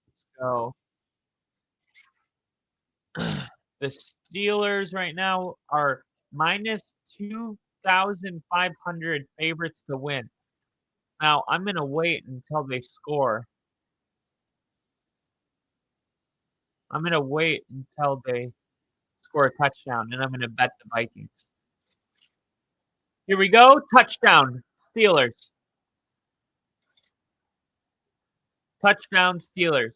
Let's go. The Steelers right now are minus 2,500 favorites to win. Now, I'm going to wait until they score. I'm going to wait until they score a touchdown, and I'm going to bet the Vikings. Here we go. Touchdown, Steelers. Touchdown, Steelers.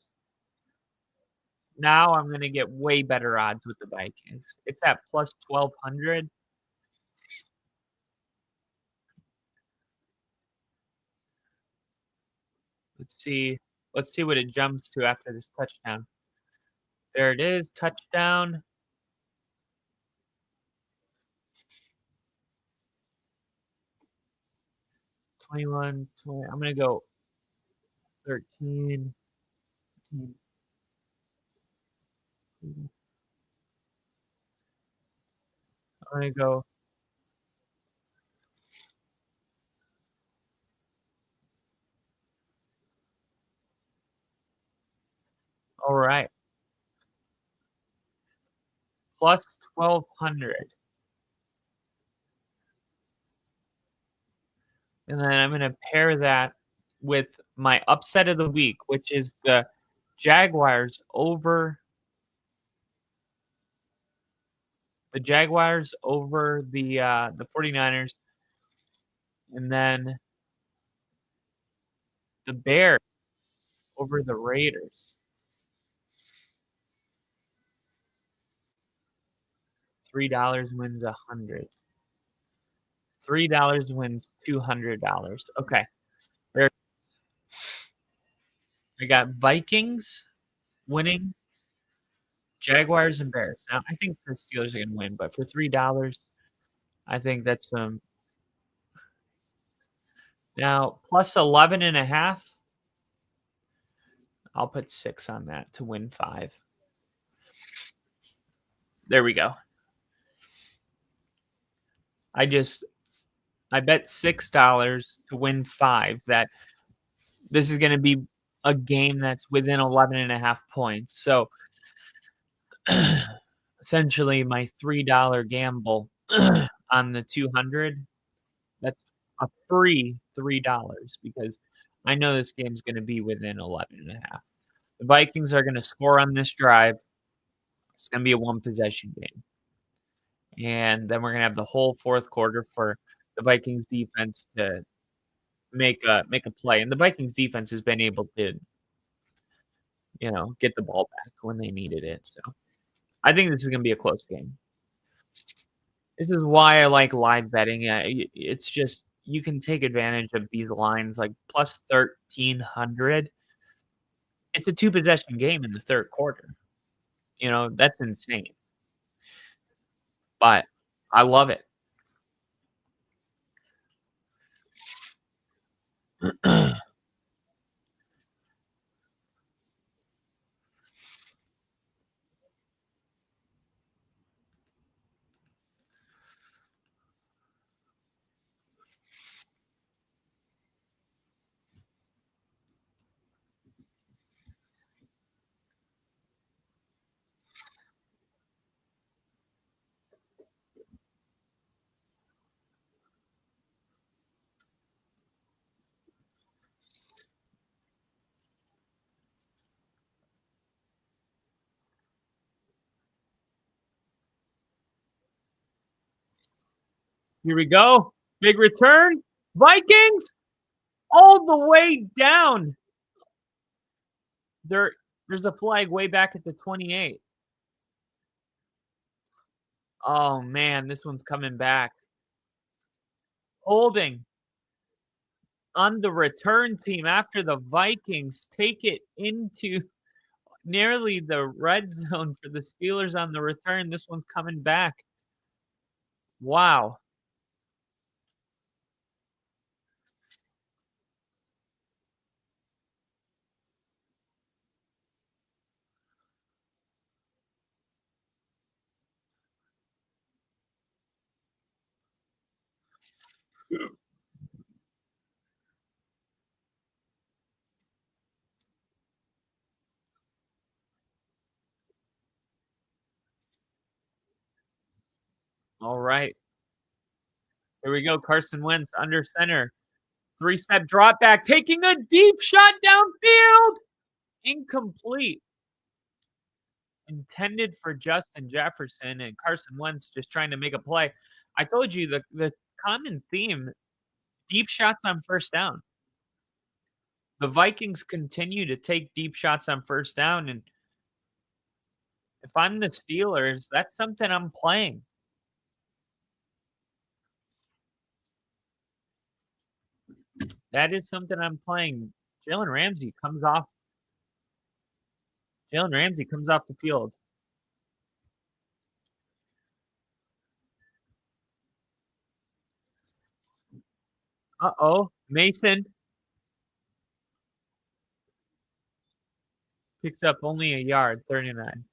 Now I'm going to get way better odds with the Vikings. It's at plus 1,200. Let's see. Let's see what it jumps to after this touchdown. There it is. Touchdown. 21, 20. I'm going to go 13. I'm going to go. All right. Plus 1,200. And then I'm going to pair that with my upset of the week, which is the Jaguars over the 49ers, and then the Bears over the Raiders. $3 wins 100. $3 wins $200. Okay. There. I got Vikings winning, Jaguars and Bears. Now I think the Steelers are gonna win, but for $3, I think that's some. Now plus 11.5. I'll put 6 on that to win 5. There we go. I bet $6 to win 5 that this is going to be a game that's within 11.5 points. So essentially my $3 gamble on the 200, that's a free $3 because I know this game's going to be within 11.5. The Vikings are going to score on this drive. It's going to be a one possession game. And then we're going to have the whole fourth quarter for the Vikings defense to make a play. And the Vikings defense has been able to, get the ball back when they needed it. So I think this is going to be a close game. This is why I like live betting. It's just you can take advantage of these lines like plus 1,300. It's a two possession game in the third quarter. That's insane. But I love it. Here we go. Big return. Vikings all the way down. There's a flag way back at the 28. Oh, man, this one's coming back. Holding on the return team after the Vikings take it into nearly the red zone for the Steelers on the return. This one's coming back. Wow. All right. Here we go. Carson Wentz under center. 3-step drop back, taking a deep shot downfield. Incomplete. Intended for Justin Jefferson, and Carson Wentz just trying to make a play. I told you the common theme, deep shots on first down. The Vikings continue to take deep shots on first down, and if I'm the Steelers, that's something I'm playing. That is something I'm playing. Jalen Ramsey comes off the field. Uh-oh. Mason picks up only a yard, 39.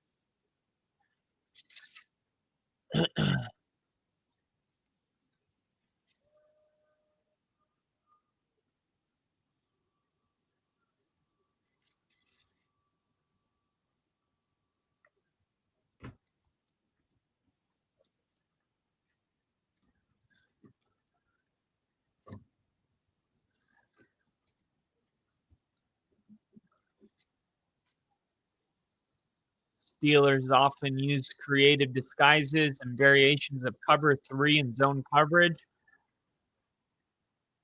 Steelers often use creative disguises and variations of cover 3 and zone coverage.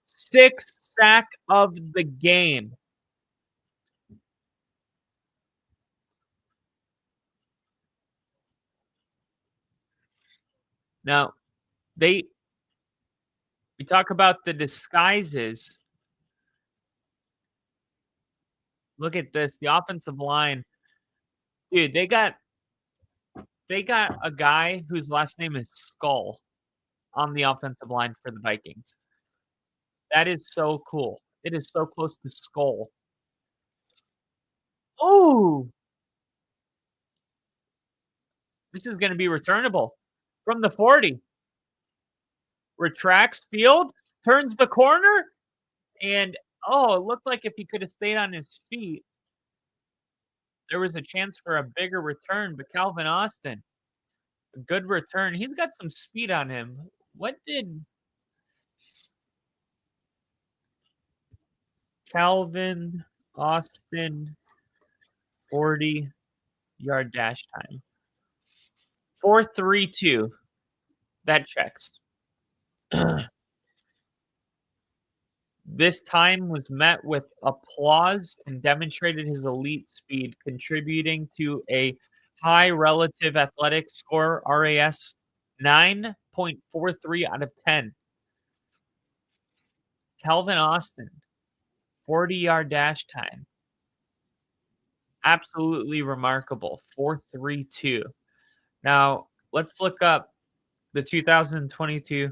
6th sack of the game. Now, we talk about the disguises. Look at this. The offensive line. Dude, they got a guy whose last name is Skull on the offensive line for the Vikings. That is so cool. It is so close to Skull. Oh! This is going to be returnable from the 40. Retracts field, turns the corner, and it looked like if he could have stayed on his feet, there was a chance for a bigger return. But Calvin Austin, a good return. He's got some speed on him. What did Calvin Austin 40-yard dash time? 4.32. That checks. This time was met with applause and demonstrated his elite speed, contributing to a high relative athletic score, RAS 9.43 out of 10. Calvin Austin, 40-yard dash time. Absolutely remarkable, 4.32. Now, let's look up the 2022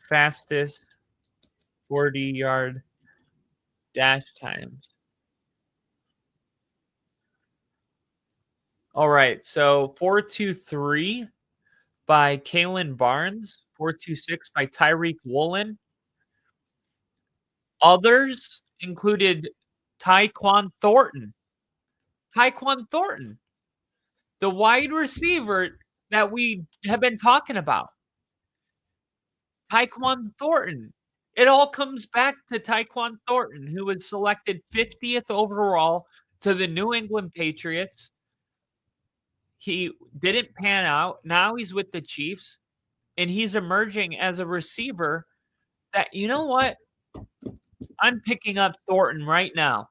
fastest 40-yard dash times. All right, so 4.23 by Kalen Barnes, 4.26 by Tyreek Woolen. Others included Tyquan Thornton. Tyquan Thornton, the wide receiver that we have been talking about. Tyquan Thornton. It all comes back to Tyquan Thornton, who was selected 50th overall to the New England Patriots. He didn't pan out. Now he's with the Chiefs, and he's emerging as a receiver that, you know what? I'm picking up Thornton right now.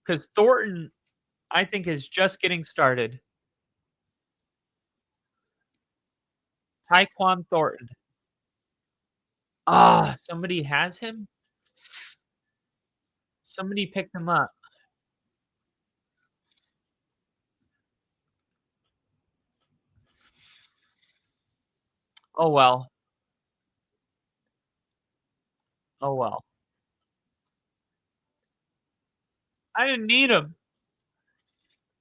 Because Thornton, I think, is just getting started. Tyquan Thornton. Somebody has him? Somebody picked him up. Oh, well. Oh, well. I didn't need him.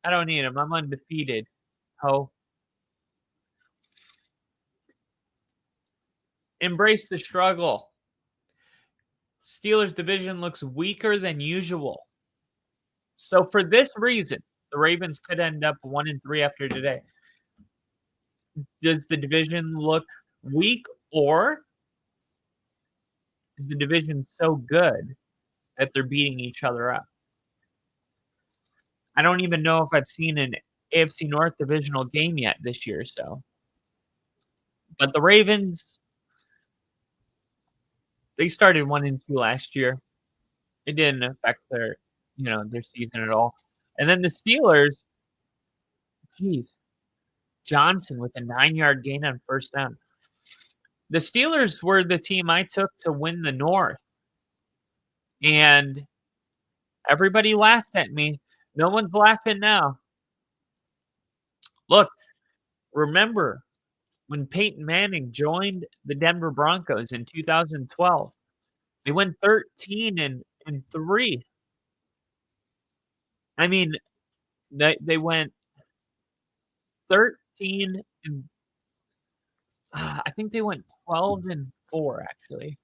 I don't need him. I'm undefeated. Ho. Embrace the struggle. Steelers division looks weaker than usual. So for this reason, the Ravens could end up 1-3 after today. Does the division look weak, or is the division so good that they're beating each other up? I don't even know if I've seen an AFC North divisional game yet this year, so. But the Ravens, they started 1-2 last year. It didn't affect their season at all. And then the Steelers, geez, Johnson with a 9-yard gain on first down. The Steelers were the team I took to win the North. And everybody laughed at me. No one's laughing now. Look, remember when Peyton Manning joined the Denver Broncos in 2012, they went 13-3. I mean, they went 13 and I think they went 12-4 actually.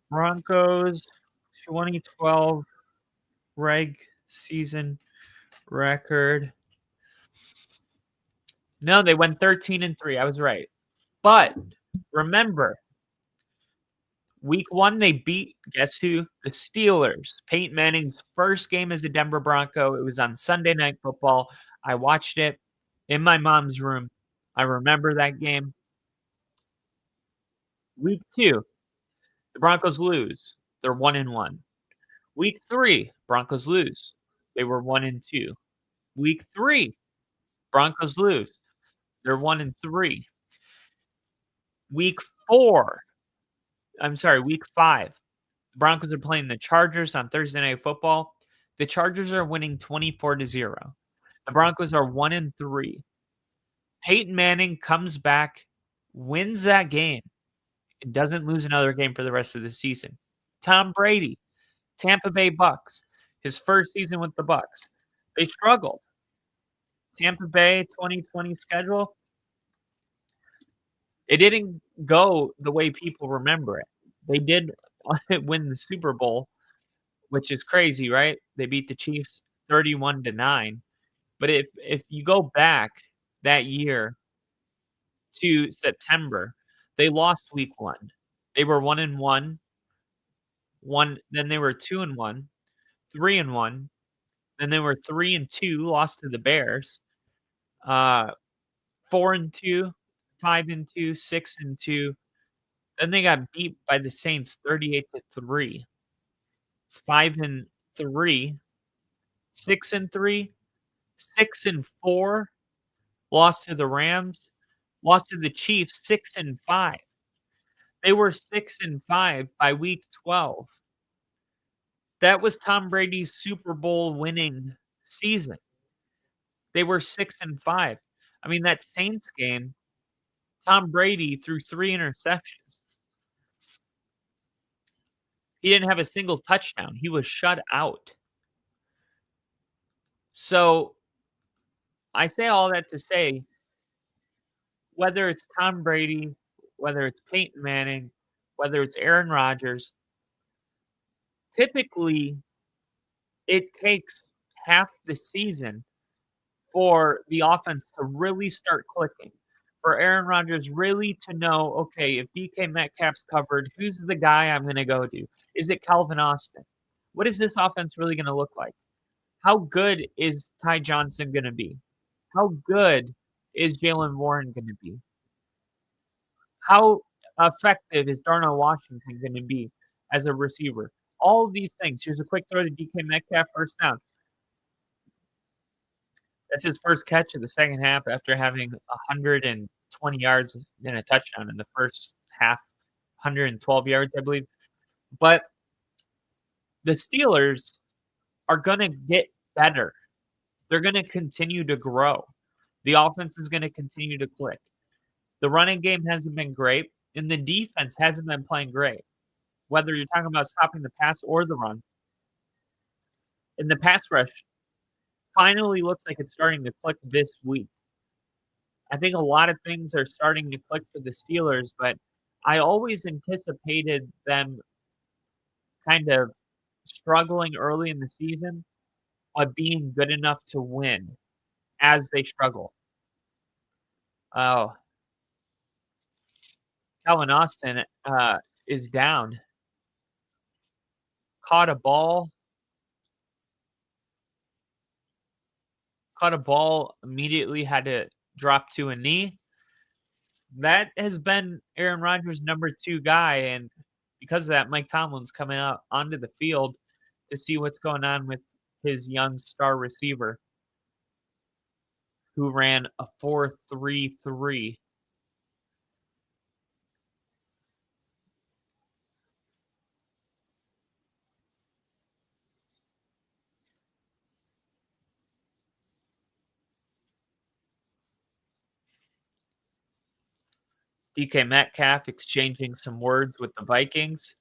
Broncos 2012 reg season record. No, they went 13-3. I was right. But remember, week 1 they beat, guess who? The Steelers. Peyton Manning's first game as a Denver Bronco. It was on Sunday Night Football. I watched it in my mom's room. I remember that game. Week 2, the Broncos lose. They're 1-1. Week 3, Broncos lose. They were 1-2. Week 3, Broncos lose. They're 1-3. Week 5, the Broncos are playing the Chargers on Thursday Night Football. The Chargers are winning 24-0. The Broncos are 1-3. Peyton Manning comes back, wins that game, and doesn't lose another game for the rest of the season. Tom Brady, Tampa Bay Bucks, his first season with the Bucks. They struggled. Tampa Bay 2020 schedule, it didn't go the way people remember it. They did win the Super Bowl, which is crazy, right? They beat the Chiefs 31-9. But if you go back that year to September, they lost week 1. They were 1-1. Then they were 2-1, 3-1. Then they were 3-2, lost to the Bears. 4-2, 5-2, 6-2. Then they got beat by the Saints 38-3. 5-3, 6-3, 6-4. Lost to the Rams. Lost to the Chiefs 6-5. They were 6-5 by week 12. That was Tom Brady's Super Bowl winning season. They were 6-5. I mean, that Saints game, Tom Brady threw 3 interceptions. He didn't have a single touchdown. He was shut out. So I say all that to say, whether it's Tom Brady, whether it's Peyton Manning, whether it's Aaron Rodgers, typically it takes half the season for the offense to really start clicking. For Aaron Rodgers really to know, okay, if DK Metcalf's covered, who's the guy I'm going to go to? Is it Calvin Austin? What is this offense really going to look like? How good is Ty Johnson going to be? How good is Jalen Warren going to be? How effective is Darnell Washington going to be as a receiver? All of these things. Here's a quick throw to DK Metcalf, first down. That's his first catch of the second half after having 120 yards and a touchdown in the first half, 112 yards, I believe. But the Steelers are going to get better. They're going to continue to grow. The offense is going to continue to click. The running game hasn't been great, and the defense hasn't been playing great, whether you're talking about stopping the pass or the run. And the pass rush finally looks like it's starting to click this week. I think a lot of things are starting to click for the Steelers, but I always anticipated them kind of struggling early in the season, but being good enough to win as they struggle. Oh, Calvin Austin is down. Caught a ball. Caught a ball, immediately had to drop to a knee. That has been Aaron Rodgers' number 2 guy, and because of that, Mike Tomlin's coming out onto the field to see what's going on with his young star receiver who ran a 4.33. DK Metcalf exchanging some words with the Vikings.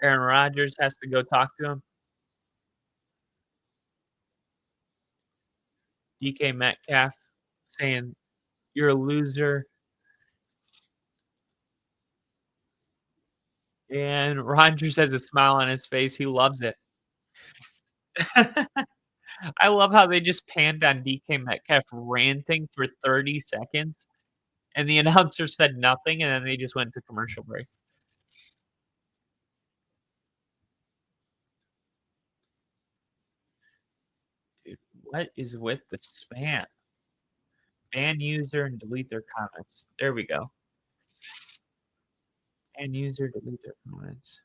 Aaron Rodgers has to go talk to him. DK Metcalf saying, "You're a loser." And Rodgers has a smile on his face. He loves it. I love how they just panned on DK Metcalf ranting for 30 seconds, and the announcer said nothing, and then they just went to commercial break. Dude, what is with the spam? Ban user and delete their comments. There we go. Ban user, delete their comments.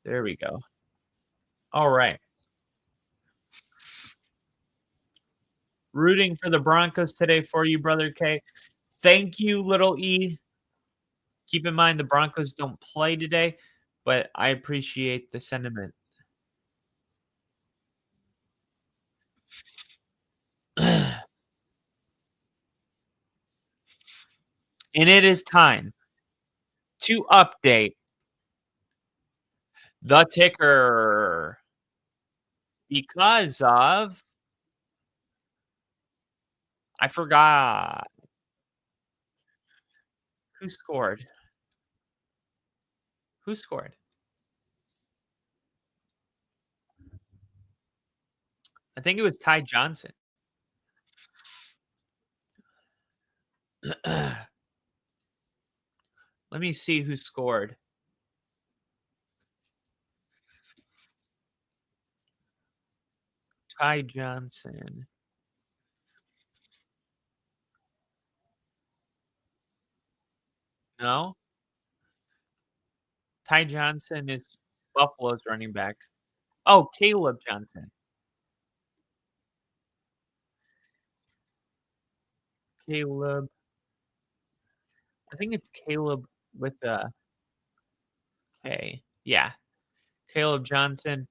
There we go. All right. Rooting for the Broncos today for you, Brother K. Thank you, Little E. Keep in mind the Broncos don't play today, but I appreciate the sentiment. And it is time to update the ticker because of I forgot who scored. Who scored? I think it was Ty Johnson. Let me see who scored. Ty Johnson. No? Ty Johnson is Buffalo's running back. Oh, Caleb Johnson. Caleb. I think it's Caleb with a K. Yeah. Caleb Johnson.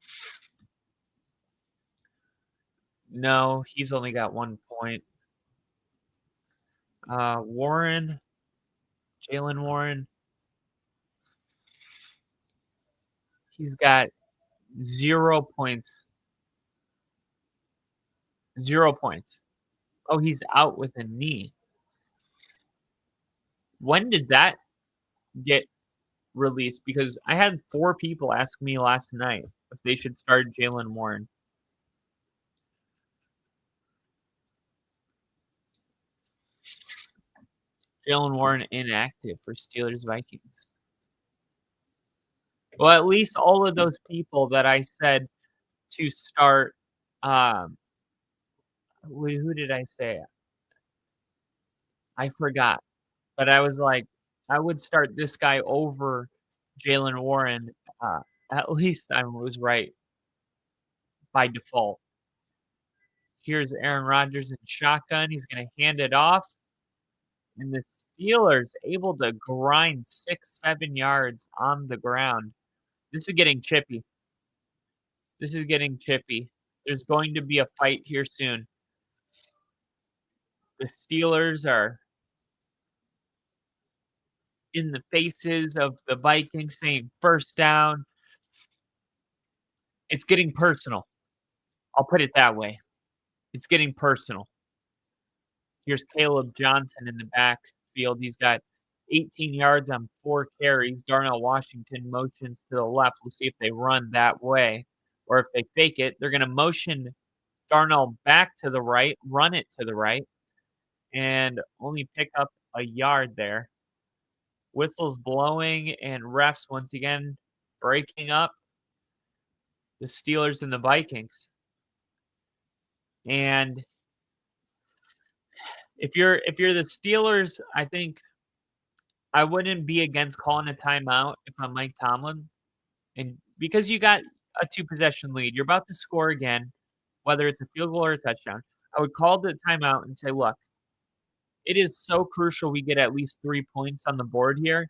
No, he's only got 1 point. Warren. Jalen Warren. He's got 0 points. 0 points. Oh, he's out with a knee. When did that get released? Because I had 4 people ask me last night if they should start Jalen Warren. Jalen Warren inactive for Steelers Vikings. Well, at least all of those people that I said to start, who did I say? I forgot, but I was like, I would start this guy over Jalen Warren. At least I was right by default. Here's Aaron Rodgers in shotgun. He's going to hand it off. And the Steelers able to grind 6-7 yards on the ground. This is getting chippy. This is getting chippy. There's going to be a fight here soon. The Steelers are in the faces of the Vikings saying first down. It's getting personal. I'll put it that way. It's getting personal. Here's Caleb Johnson in the backfield. He's got 18 yards on 4 carries. Darnell Washington motions to the left. We'll see if they run that way or if they fake it. They're going to motion Darnell back to the right, run it to the right, and only pick up a yard there. Whistles blowing and refs once again breaking up the Steelers and the Vikings. And if you're the Steelers, I think I wouldn't be against calling a timeout if I'm Mike Tomlin. And because you got a 2-possession lead, you're about to score again, whether it's a field goal or a touchdown. I would call the timeout and say, look, it is so crucial we get at least 3 points on the board here.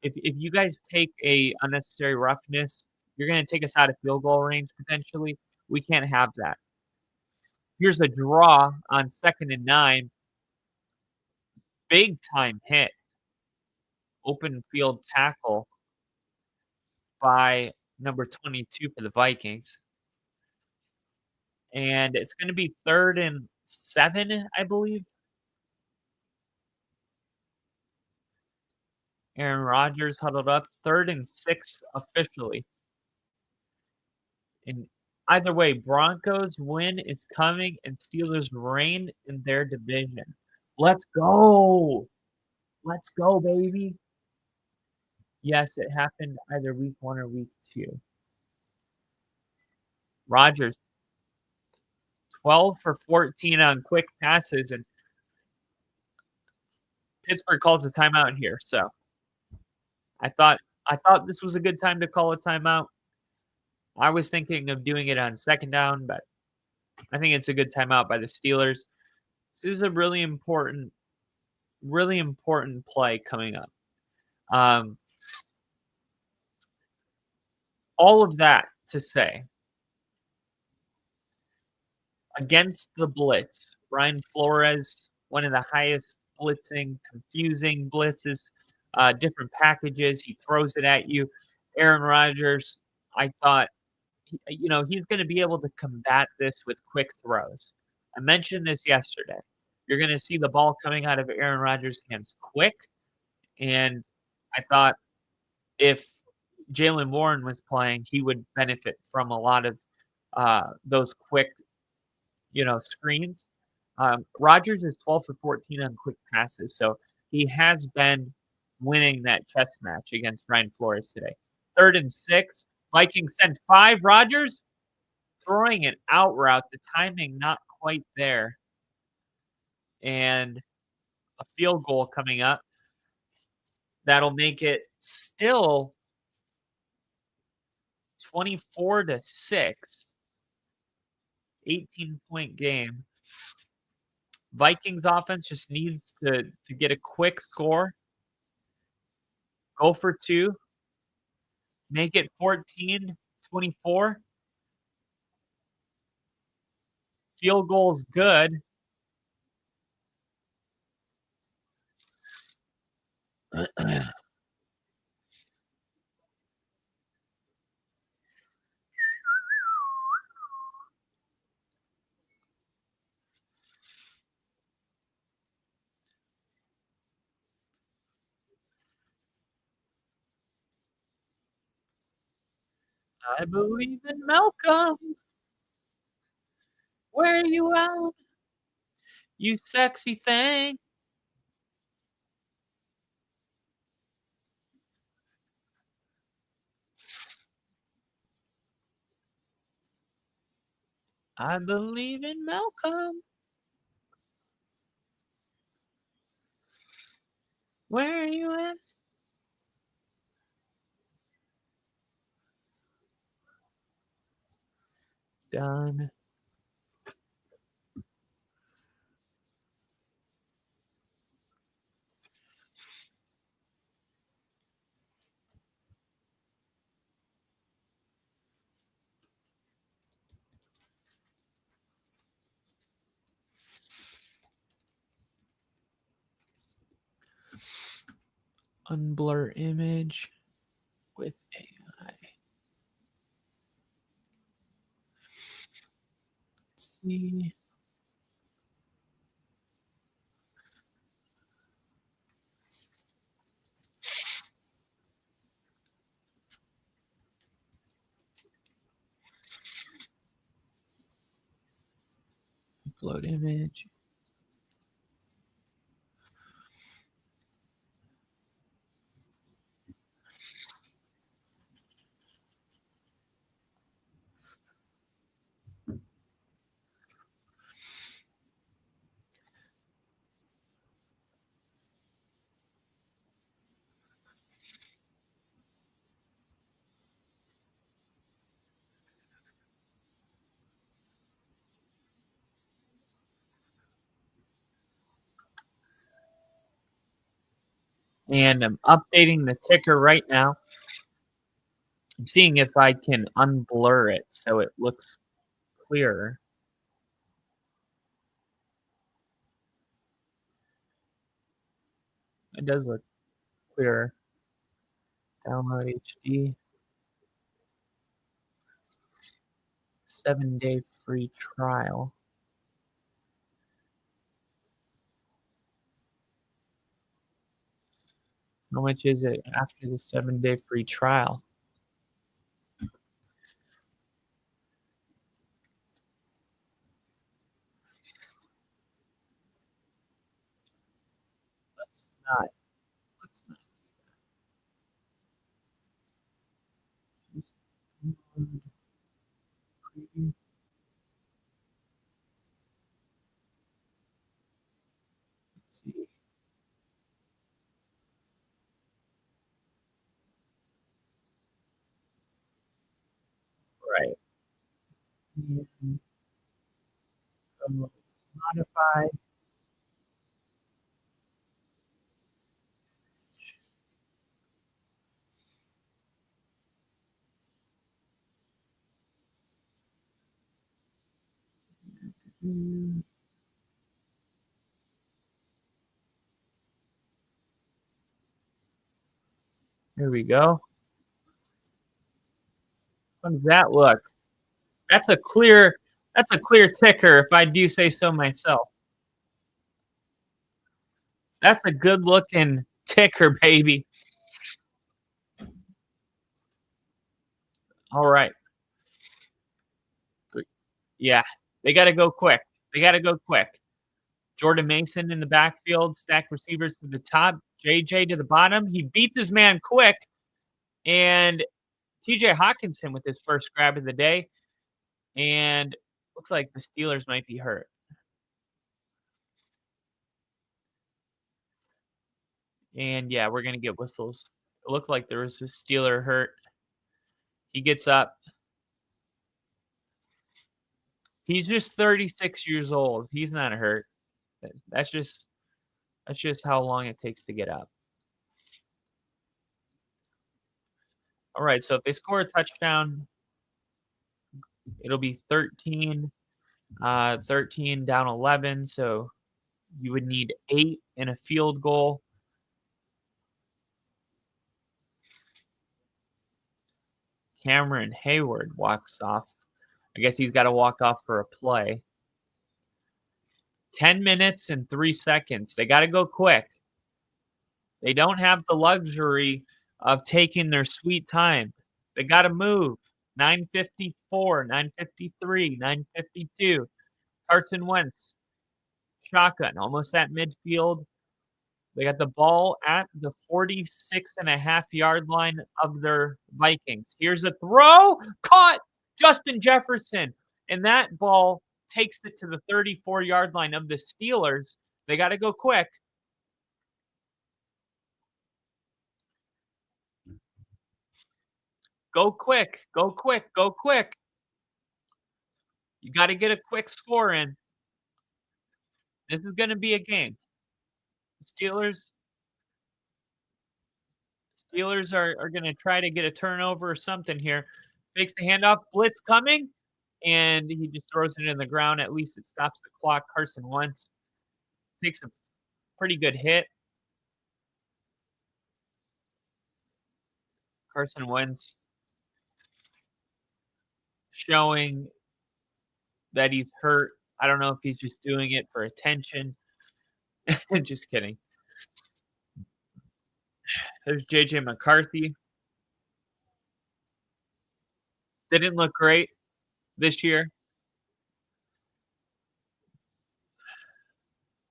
If you guys take a unnecessary roughness, you're going to take us out of field goal range potentially. We can't have that. Here's a draw on 2nd and 9. Big time hit. Open field tackle by number 22 for the Vikings. And it's going to be 3rd and 7, I believe. Aaron Rodgers huddled up. 3rd and 6 officially. And either way, Broncos win is coming and Steelers reign in their division. Let's go. Let's go, baby. Yes, it happened either week 1 or week 2. Rodgers, 12 for 14 on quick passes, and Pittsburgh calls a timeout here. So I thought this was a good time to call a timeout. I was thinking of doing it on 2nd down, but I think it's a good timeout by the Steelers. This is a really important play coming up. All of that to say, against the blitz, Brian Flores, one of the highest blitzing, confusing blitzes, different packages. He throws it at you. Aaron Rodgers, I thought, he's going to be able to combat this with quick throws. I mentioned this yesterday. You're going to see the ball coming out of Aaron Rodgers' hands quick. And I thought if Jaylen Warren was playing, he would benefit from a lot of those quick, screens. Rodgers is 12 for 14 on quick passes, so he has been winning that chess match against Brian Flores today. 3rd and 6, Vikings send 5. Rodgers throwing an out route, the timing not quite there, and a field goal coming up. That'll make it still 24-6, 18-point game. Vikings offense just needs to get a quick score. Go for 2. Make it 14-24. Field goal's good. I believe in Malcolm. Where you at? You sexy thing. I believe in Malcolm. Where you at? Done. Unblur image with AI. see. Upload image. And I'm updating the ticker right now. I'm seeing if I can unblur it so it looks clearer. It does look clearer. Download HD. 7-day free trial. How much is it after the 7-day free trial? Let's not. Just download preview. Let's see. Right. And modify. Here we go. How does that look? That's a clear ticker, if I do say so myself. That's a good looking ticker, baby. All right. Yeah, they got to go quick. Jordan Mason in the backfield, stacked receivers to the top, JJ to the bottom. He beats his man quick, and TJ Hawkinson with his first grab of the day. And looks like the Steelers might be hurt. And yeah, we're going to get whistles. It looked like there was a Steeler hurt. He gets up. He's just 36 years old. He's not hurt. That's just how long it takes to get up. All right, so if they score a touchdown, it'll be 13 down 11. So you would need 8 and a field goal. Cameron Hayward walks off. I guess he's got to walk off for a play. 10 minutes and 3 seconds. They got to go quick. They don't have the luxury of taking their sweet time. They got to move. 9:54, 9:53, 9:52. Carson Wentz, shotgun, almost at midfield. They got the ball at the 46.5-yard line of their Vikings. Here's a throw, caught Justin Jefferson, and that ball takes it to the 34-yard line of the Steelers. They got to go quick. Go quick. You got to get a quick score in. This is going to be a game. The Steelers are going to try to get a turnover or something here. Fakes the handoff, blitz coming, and he just throws it in the ground. At least it stops the clock. Carson Wentz takes a pretty good hit. Carson Wentz showing that he's hurt. I don't know if he's just doing it for attention. Just kidding. There's JJ McCarthy. Didn't look great this year.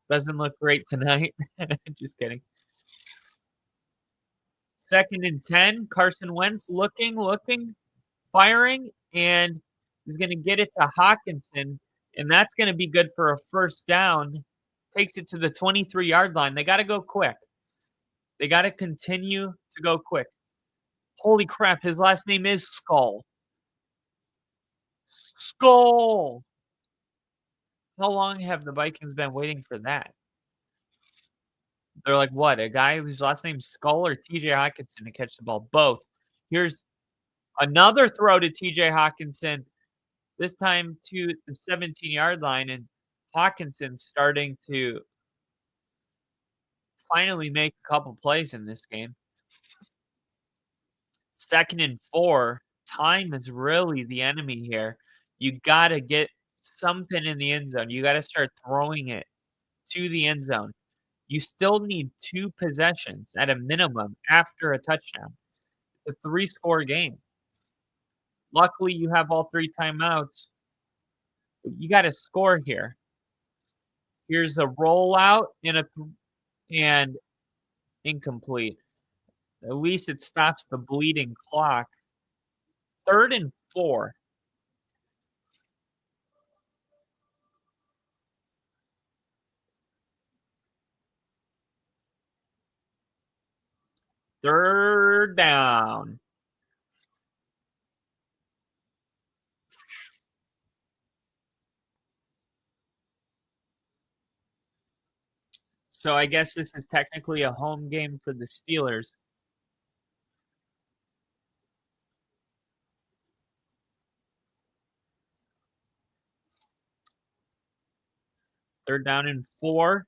Doesn't look great tonight. Just kidding. 2nd and 10. Carson Wentz looking, firing, and he's going to get it to Hawkinson, and that's going to be good for a first down. Takes it to the 23-yard line. They got to go quick. They got to continue to go quick. Holy crap, his last name is Skull. Skull! How long have the Vikings been waiting for that? They're like, what, a guy whose last name's Skull or TJ Hawkinson to catch the ball? Both. Here's another throw to TJ Hawkinson, this time to the 17-yard line, and Hawkinson starting to finally make a couple plays in this game. 2nd and 4. Time is really the enemy here. You got to get something in the end zone. You got to start throwing it to the end zone. You still need 2 possessions at a minimum after a touchdown. It's a 3-score game. Luckily, you have all 3 timeouts. You got to score here. Here's a rollout and incomplete. At least it stops the bleeding clock. 3rd and 4. Third down. So I guess this is technically a home game for the Steelers. Third down and 4.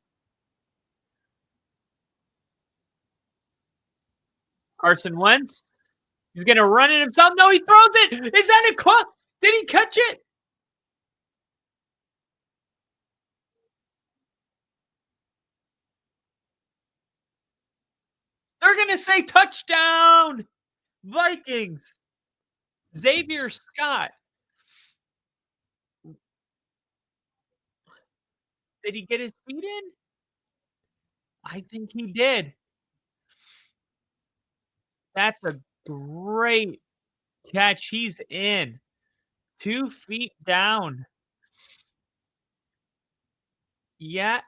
Carson Wentz. He's going to run it himself. No, he throws it. Is that a cut? Did he catch it? They're going to say touchdown. Vikings. Xavier Scott. Did he get his feet in? I think he did. That's a great catch. He's in. 2 feet down. Yeah,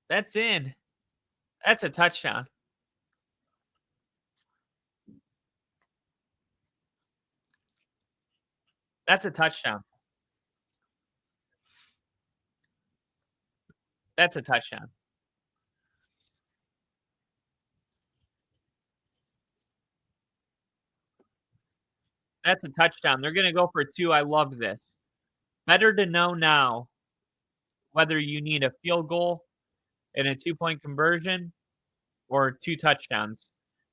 that's in. That's a touchdown. That's a touchdown. That's a touchdown. That's a touchdown. They're going to go for 2. I love this. Better to know now whether you need a field goal and a 2-point conversion or 2 touchdowns.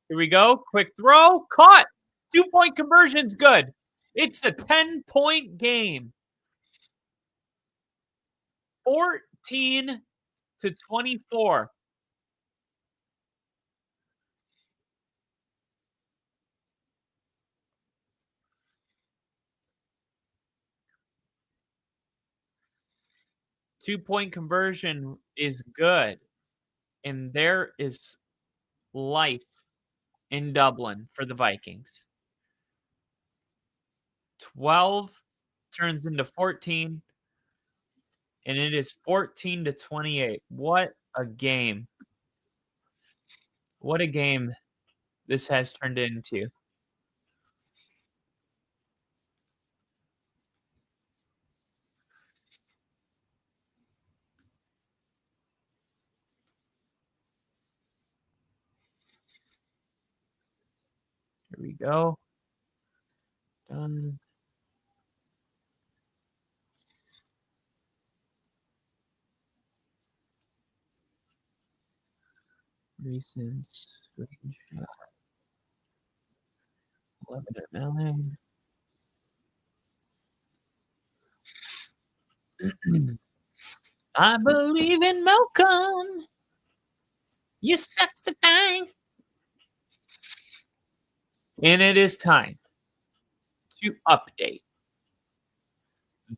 Here we go. Quick throw. Caught. 2-point conversion's good. It's a 10-point game. 14-24. Two-point conversion is good. And there is life in Dublin for the Vikings. 12 turns into 14. And it is 14-28. What a game. What a game this has turned into. Here we go. Done. Recent screenshot. 11 at 9. I believe in Malcolm. You sexy thing. And it is time to update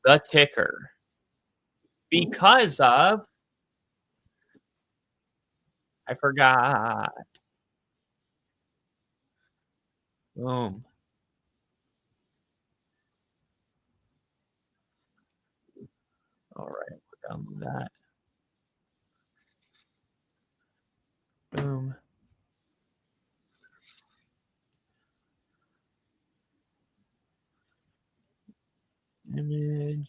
the ticker because of I forgot. Boom. All right, we're done with that. Boom. Image.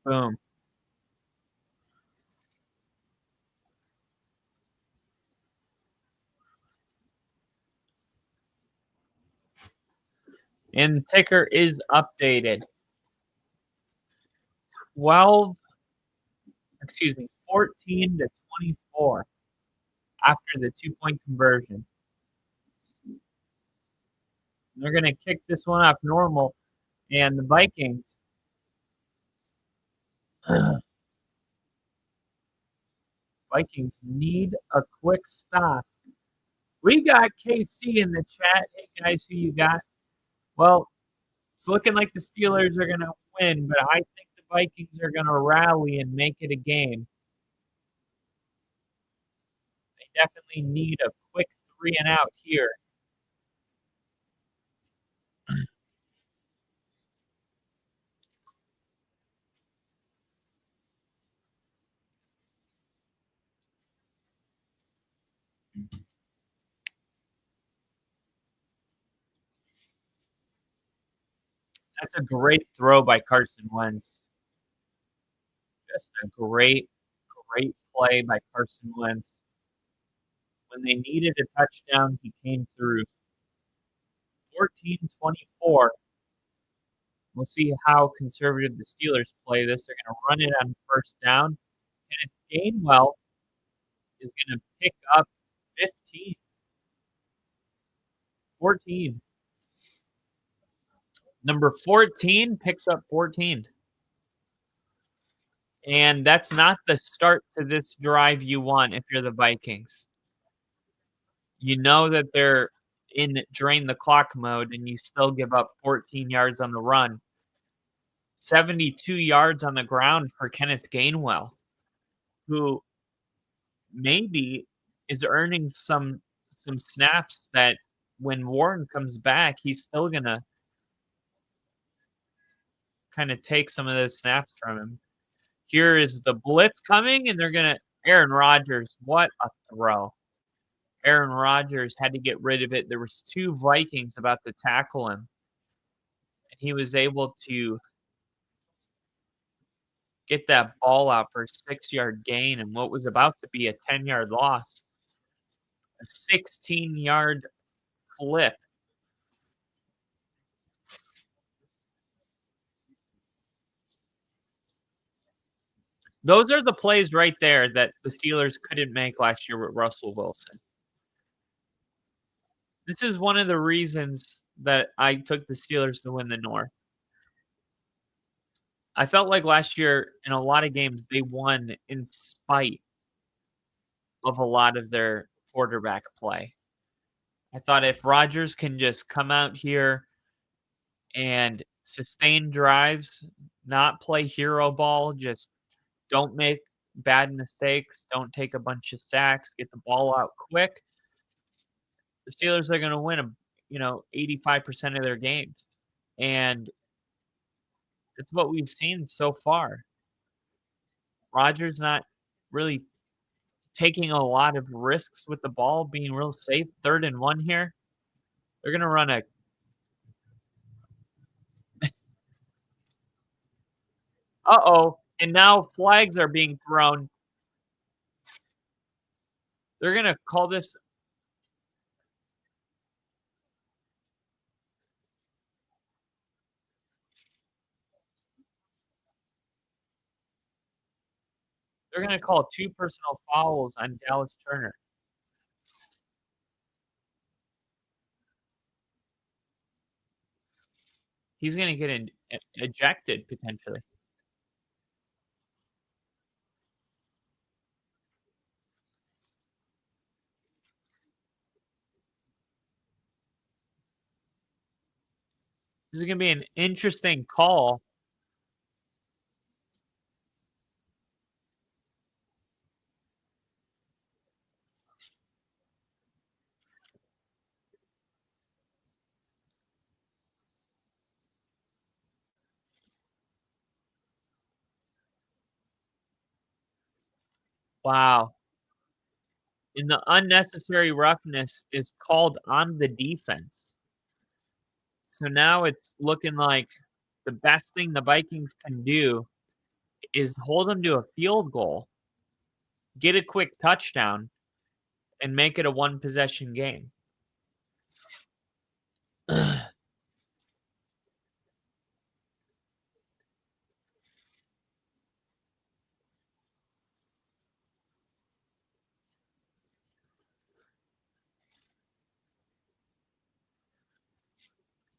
Boom. And the ticker is updated. 14 to 24 after the 2-point conversion. They're going to kick this one off normal. And the Vikings need a quick stop. We got KC in the chat. Hey, guys, who you got? Well, it's looking like the Steelers are going to win, but I think the Vikings are going to rally and make it a game. They definitely need a quick 3 and out here. That's a great throw by Carson Wentz. Just a great play by Carson Wentz. When they needed a touchdown, he came through. 14-24. We'll see how conservative the Steelers play this. They're going to run it on first down. And Gainwell is going to pick up 15. 14. Number 14 picks up 14. And that's not the start to this drive you want if you're the Vikings. You know that they're in drain the clock mode and you still give up 14 yards on the run. 72 yards on the ground for Kenneth Gainwell, who maybe is earning some snaps that when Warren comes back, he's still going to kind of take some of those snaps from him. Here is the blitz coming, and they're going to Aaron Rodgers. What a throw. Aaron Rodgers had to get rid of it. There was 2 Vikings about to tackle him, and he was able to get that ball out for a 6-yard gain and what was about to be a 10-yard loss. A 16-yard flip. Those are the plays right there that the Steelers couldn't make last year with Russell Wilson. This is one of the reasons that I took the Steelers to win the North. I felt like last year in a lot of games they won in spite of a lot of their quarterback play. I thought if Rodgers can just come out here and sustain drives, not play hero ball, just don't make bad mistakes, don't take a bunch of sacks, get the ball out quick, the Steelers are going to win 85% of their games. And it's what we've seen so far. Rodgers not really taking a lot of risks with the ball, being real safe. 3rd and 1 here. They're going to run a uh-oh. And now flags are being thrown. They're going to call this. They're going to call 2 personal fouls on Dallas Turner. He's going to get ejected potentially. This is going to be an interesting call. Wow. And the unnecessary roughness is called on the defense. So now it's looking like the best thing the Vikings can do is hold them to a field goal, get a quick touchdown, and make it a one-possession game.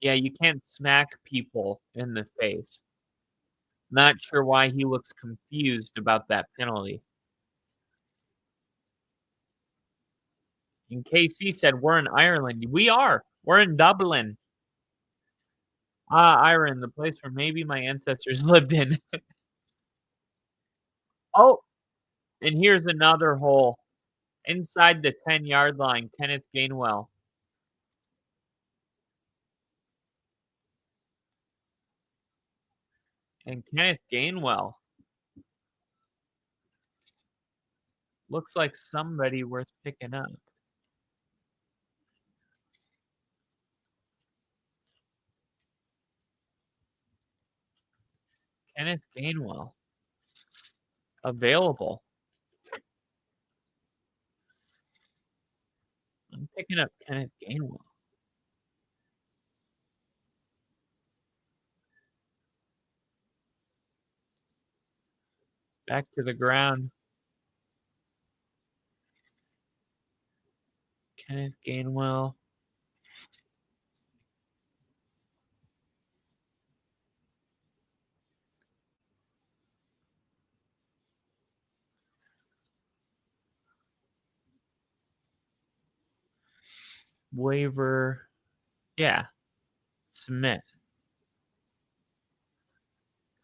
Yeah, you can't smack people in the face. Not sure why he looks confused about that penalty. And KC said, "We're in Ireland." We are. We're in Dublin. Ireland, the place where maybe my ancestors lived in. Oh, and here's another hole. Inside the 10-yard line, Kenneth Gainwell. And Kenneth Gainwell looks like somebody worth picking up. Kenneth Gainwell. Available. I'm picking up Kenneth Gainwell. Back to the ground. Kenneth Gainwell. Waiver. Yeah. Submit.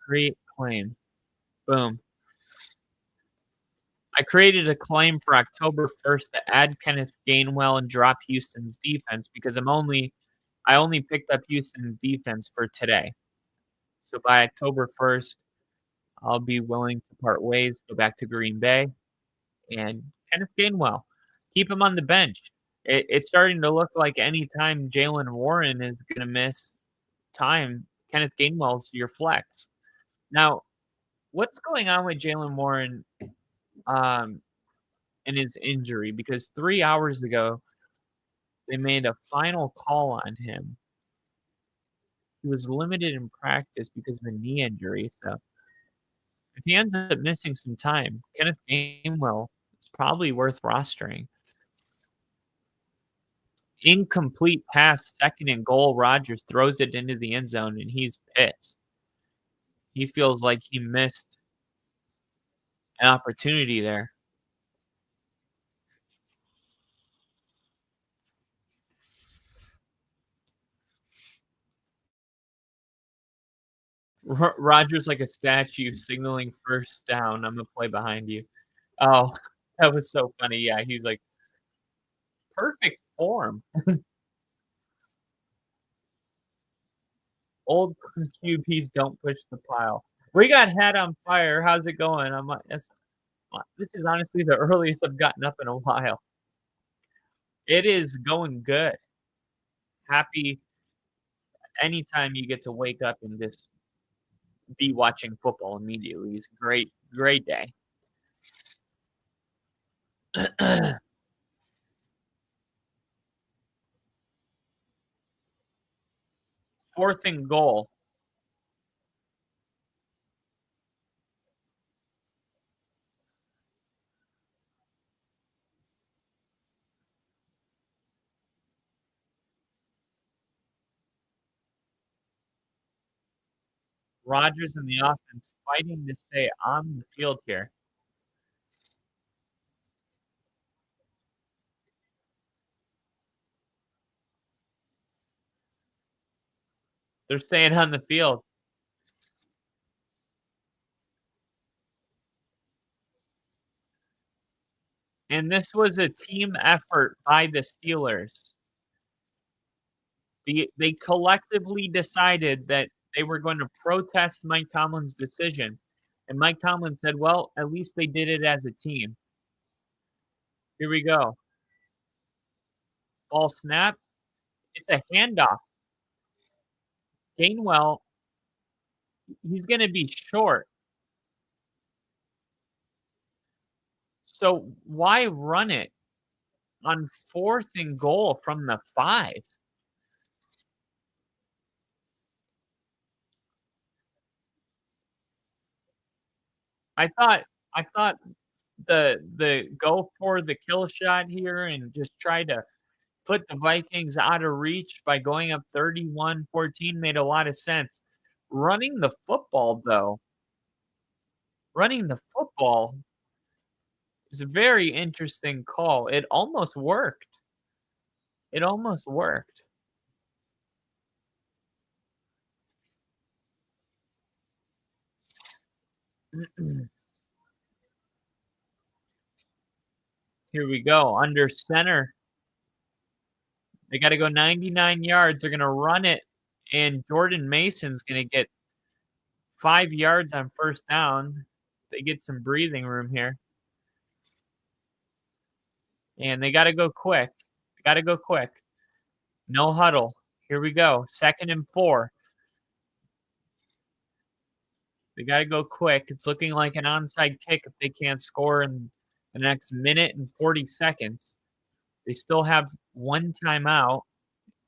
Create claim. Boom. I created a claim for October 1st to add Kenneth Gainwell and drop Houston's defense because I only picked up Houston's defense for today. So by October 1st, I'll be willing to part ways, go back to Green Bay, and Kenneth Gainwell. Keep him on the bench. It's starting to look like anytime Jaylen Warren is going to miss time, Kenneth Gainwell's your flex. Now, what's going on with Jaylen Warren and his injury? Because 3 hours ago, they made a final call on him. He was limited in practice because of a knee injury. So if he ends up missing some time, Kenneth Gainwell is probably worth rostering. Incomplete pass, 2nd and goal. Rodgers throws it into the end zone, and he's pissed. He feels like he missed an opportunity there. Rodgers like a statue signaling first down. I'm gonna play behind you. Oh, that was so funny. Yeah, he's like, perfect form. Old QBs don't push the pile. We got Hat on Fire. How's it going? I'm like, this is honestly the earliest I've gotten up in a while. It is going good. Happy anytime you get to wake up and just be watching football immediately. It's a great, great day. 4th and goal. Rodgers and the offense fighting to stay on the field here. They're staying on the field. And this was a team effort by the Steelers. They collectively decided that they were going to protest Mike Tomlin's decision. And Mike Tomlin said, well, at least they did it as a team. Here we go. Ball snap. It's a handoff. Gainwell, he's going to be short. So why run it on 4th and goal from the 5? I thought the go for the kill shot here and just try to put the Vikings out of reach by going up 31-14 made a lot of sense. Running the football, though, is a very interesting call. It almost worked. It almost worked. Here we go. Under center. They got to go 99 yards. They're going to run it, and Jordan Mason's going to get 5 yards on 1st down. They get some breathing room here. And they got to go quick. No huddle. Here we go. 2nd and 4. They got to go quick. It's looking like an onside kick if they can't score in the next minute and 40 seconds. They still have 1 timeout.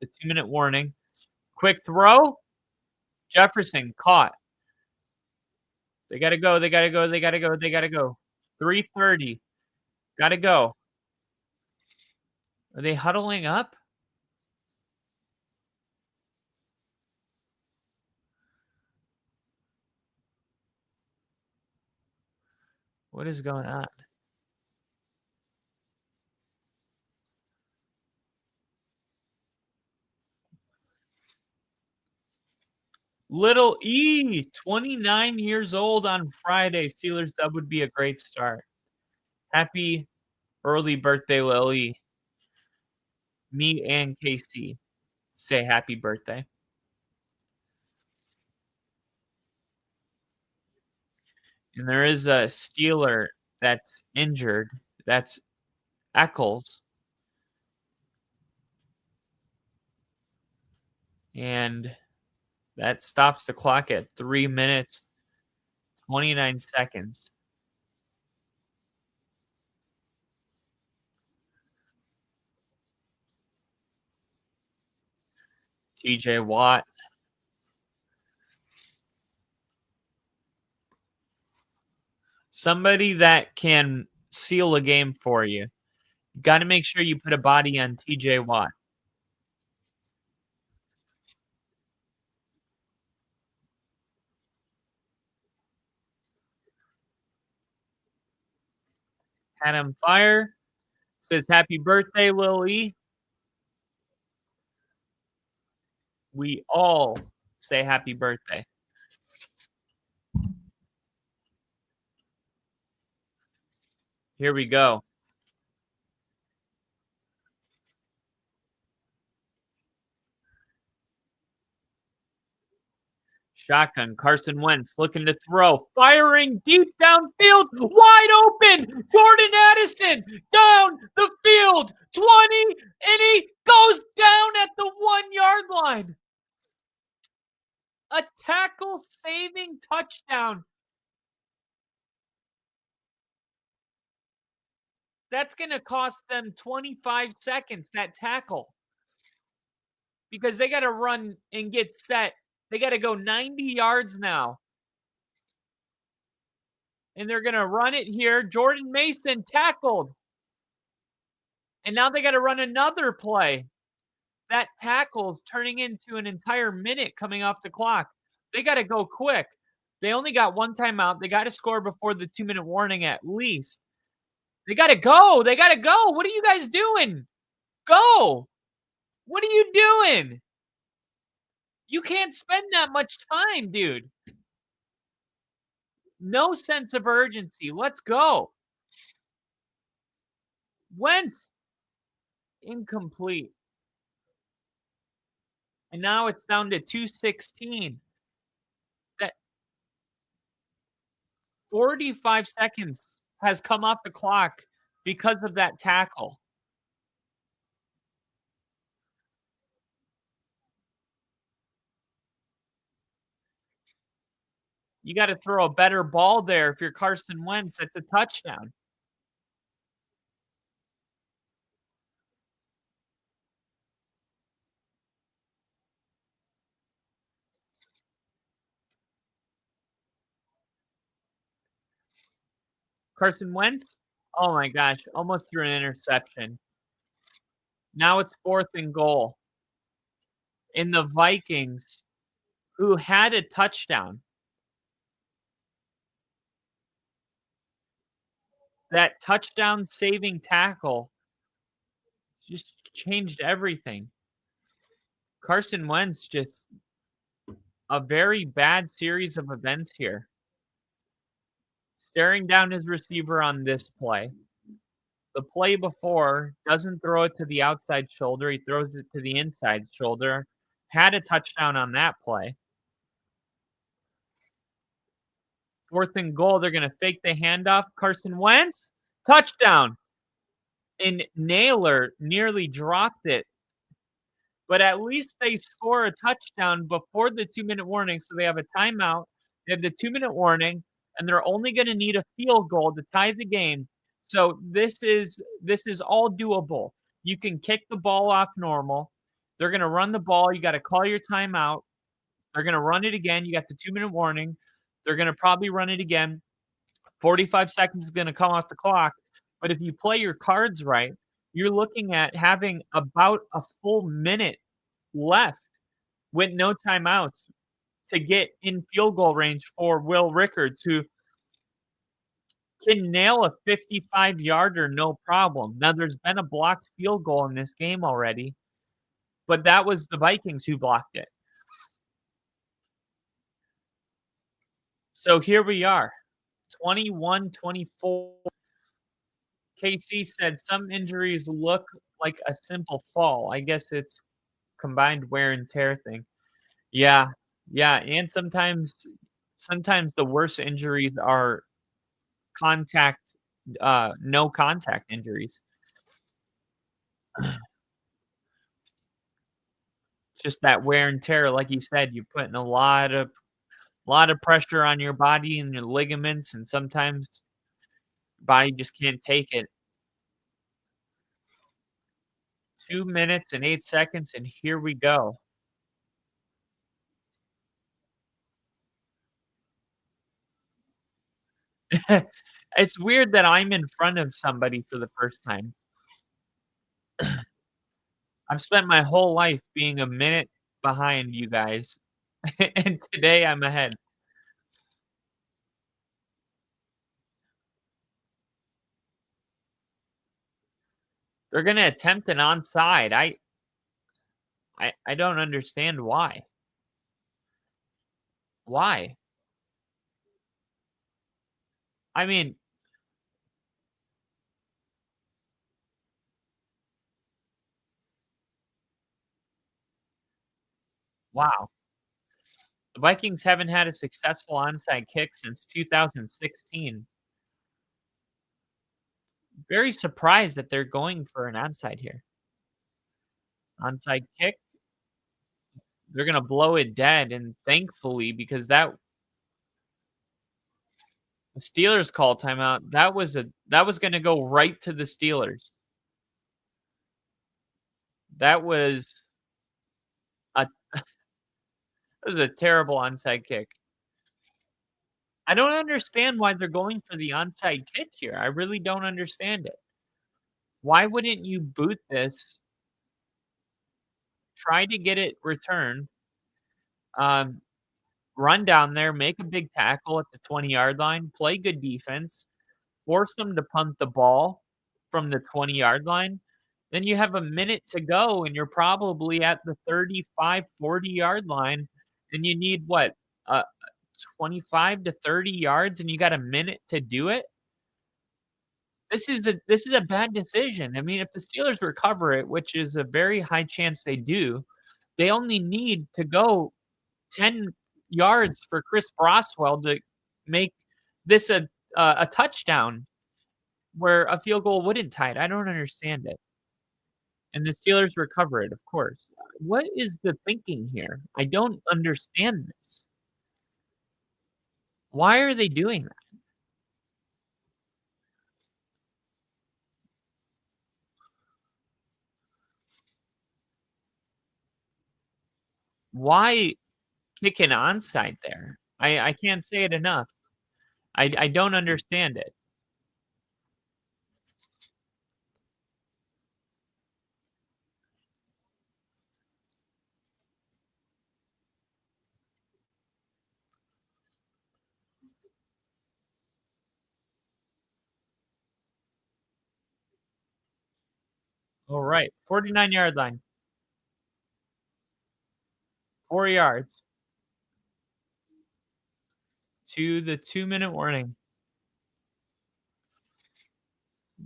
The 2-minute warning. Quick throw. Jefferson caught. They got to go. 3:30. Got to go. Are they huddling up? What is going on? Little E, 29 years old on Friday. Steelers dub would be a great start. Happy early birthday, Lil E. Me and KC say happy birthday. And there is a Steeler that's injured. That's Eccles. And that stops the clock at 3 minutes, 29 seconds. TJ Watt. Somebody that can seal a game for you. You got to make sure you put a body on TJ Watt. Adam Fire says, happy birthday, Lil E. We all say happy birthday. Here we go. Shotgun, Carson Wentz looking to throw, firing deep downfield, wide open. Jordan Addison down the field, 20, and he goes down at the 1-yard line. A tackle saving touchdown. That's going to cost them 25 seconds, that tackle, because they got to run and get set. They got to go 90 yards now. And they're going to run it here. Jordan Mason tackled. And now they got to run another play. That tackle's turning into an entire minute coming off the clock. They got to go quick. They only got one timeout. They got to score before the 2-minute warning at least. They got to go. They got to go. What are you guys doing? Go. What are you doing? You can't spend that much time, dude. No sense of urgency. Let's go. Wentz. Incomplete. And now it's down to 2:16. That 45 seconds has come off the clock because of that tackle. You got to throw a better ball there if you're Carson Wentz. That's a touchdown. Carson Wentz, oh my gosh, almost threw an interception. Now it's 4th and goal. In the Vikings, who had a touchdown. That touchdown saving tackle just changed everything. Carson Wentz just a very bad series of events here. Staring down his receiver on this play. The play before doesn't throw it to the outside shoulder. He throws it to the inside shoulder. Had a touchdown on that play. 4th and goal. They're going to fake the handoff. Carson Wentz, touchdown. And Naylor nearly dropped it. But at least they score a touchdown before the 2-minute warning. So they have a timeout. They have the 2-minute warning. And they're only going to need a field goal to tie the game. So this is all doable. You can kick the ball off normal. They're going to run the ball. You got to call your timeout. They're going to run it again. You got the 2-minute warning. They're going to probably run it again. 45 seconds is going to come off the clock. But if you play your cards right, you're looking at having about a full minute left with no timeouts to get in field goal range for Will Rickards, who can nail a 55-yarder no problem. Now, there's been a blocked field goal in this game already, but that was the Vikings who blocked it. So here we are, 21-24. KC said some injuries look like a simple fall. I guess it's combined wear and tear thing. Yeah, and sometimes the worst injuries are no contact injuries. Just that wear and tear, like you said, you're putting a lot of pressure on your body and your ligaments, and sometimes your body just can't take it. 2 minutes and 8 seconds, and here we go. It's weird that I'm in front of somebody for the first time. I've spent my whole life being a minute behind you guys, and today I'm ahead. They're gonna attempt an onside. I don't understand why. Why? I mean, wow. The Vikings haven't had a successful onside kick since 2016. Very surprised that they're going for an onside here. Onside kick. They're gonna blow it dead, and thankfully, because the Steelers call timeout. That was gonna go right to the Steelers. That was a terrible onside kick. I don't understand why they're going for the onside kick here. I really don't understand it. Why wouldn't you boot this? Try to get it returned. run down there, make a big tackle at the 20-yard line, play good defense, force them to punt the ball from the 20-yard line. Then you have a minute to go, and you're probably at the 35, 40-yard line, and you need what, 25 to 30 yards, and you got a minute to do it? This is a bad decision. I mean, if the Steelers recover it, which is a very high chance they do, they only need to go 10 yards for Chris Broswell to make this a touchdown where a field goal wouldn't tie it. I don't understand it. And the Steelers recover it, of course. What is the thinking here? I don't understand this. Why are they doing that? Why kick an onside there? I can't say it enough. I don't understand it. All right, 49-yard line. 4 yards to the 2-minute warning.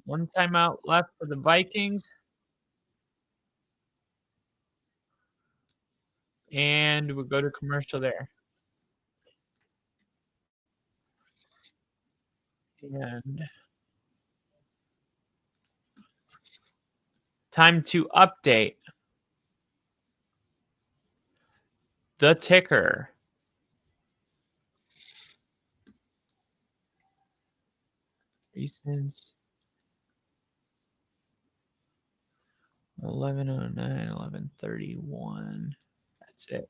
1 timeout left for the Vikings. And we'll go to commercial there. And time to update the ticker. Recents 11:09, 11:31. That's it.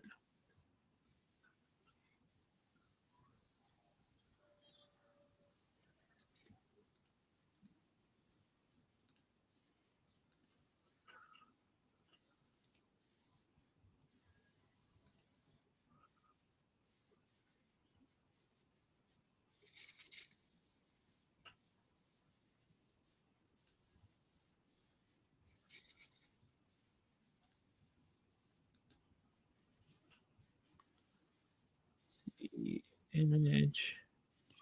The image,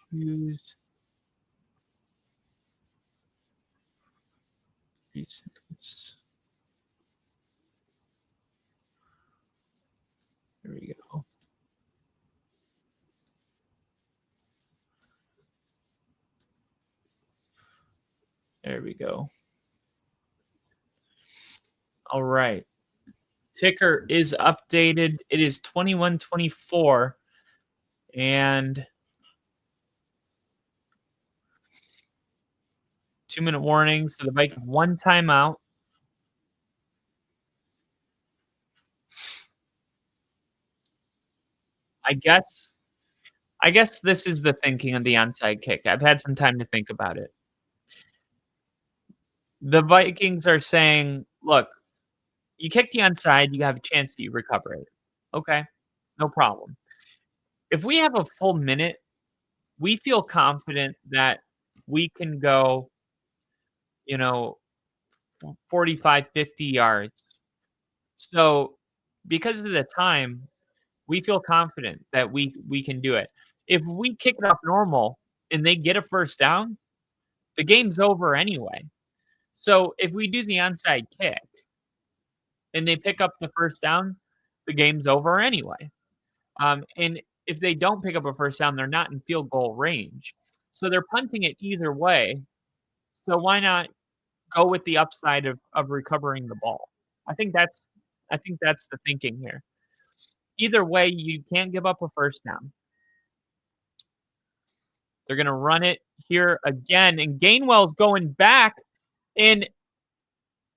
choose recents. There we go. There we go. All right. Ticker is updated. It is 21:24. And 2-minute warning. So the Vikings have 1 timeout. I guess this is the thinking of the onside kick. I've had some time to think about it. The Vikings are saying, look, you kick the onside, you have a chance to recover it. Okay, no problem. If we have a full minute, we feel confident that we can go, 45, 50 yards. So because of the time, we feel confident that we can do it. If we kick it off normal and they get a first down, the game's over anyway. So if we do the onside kick and they pick up the first down, the game's over anyway. And if they don't pick up a first down, they're not in field goal range. So they're punting it either way. So why not go with the upside of recovering the ball? I think that's the thinking here. Either way, you can't give up a first down. They're going to run it here again, and Gainwell's going back and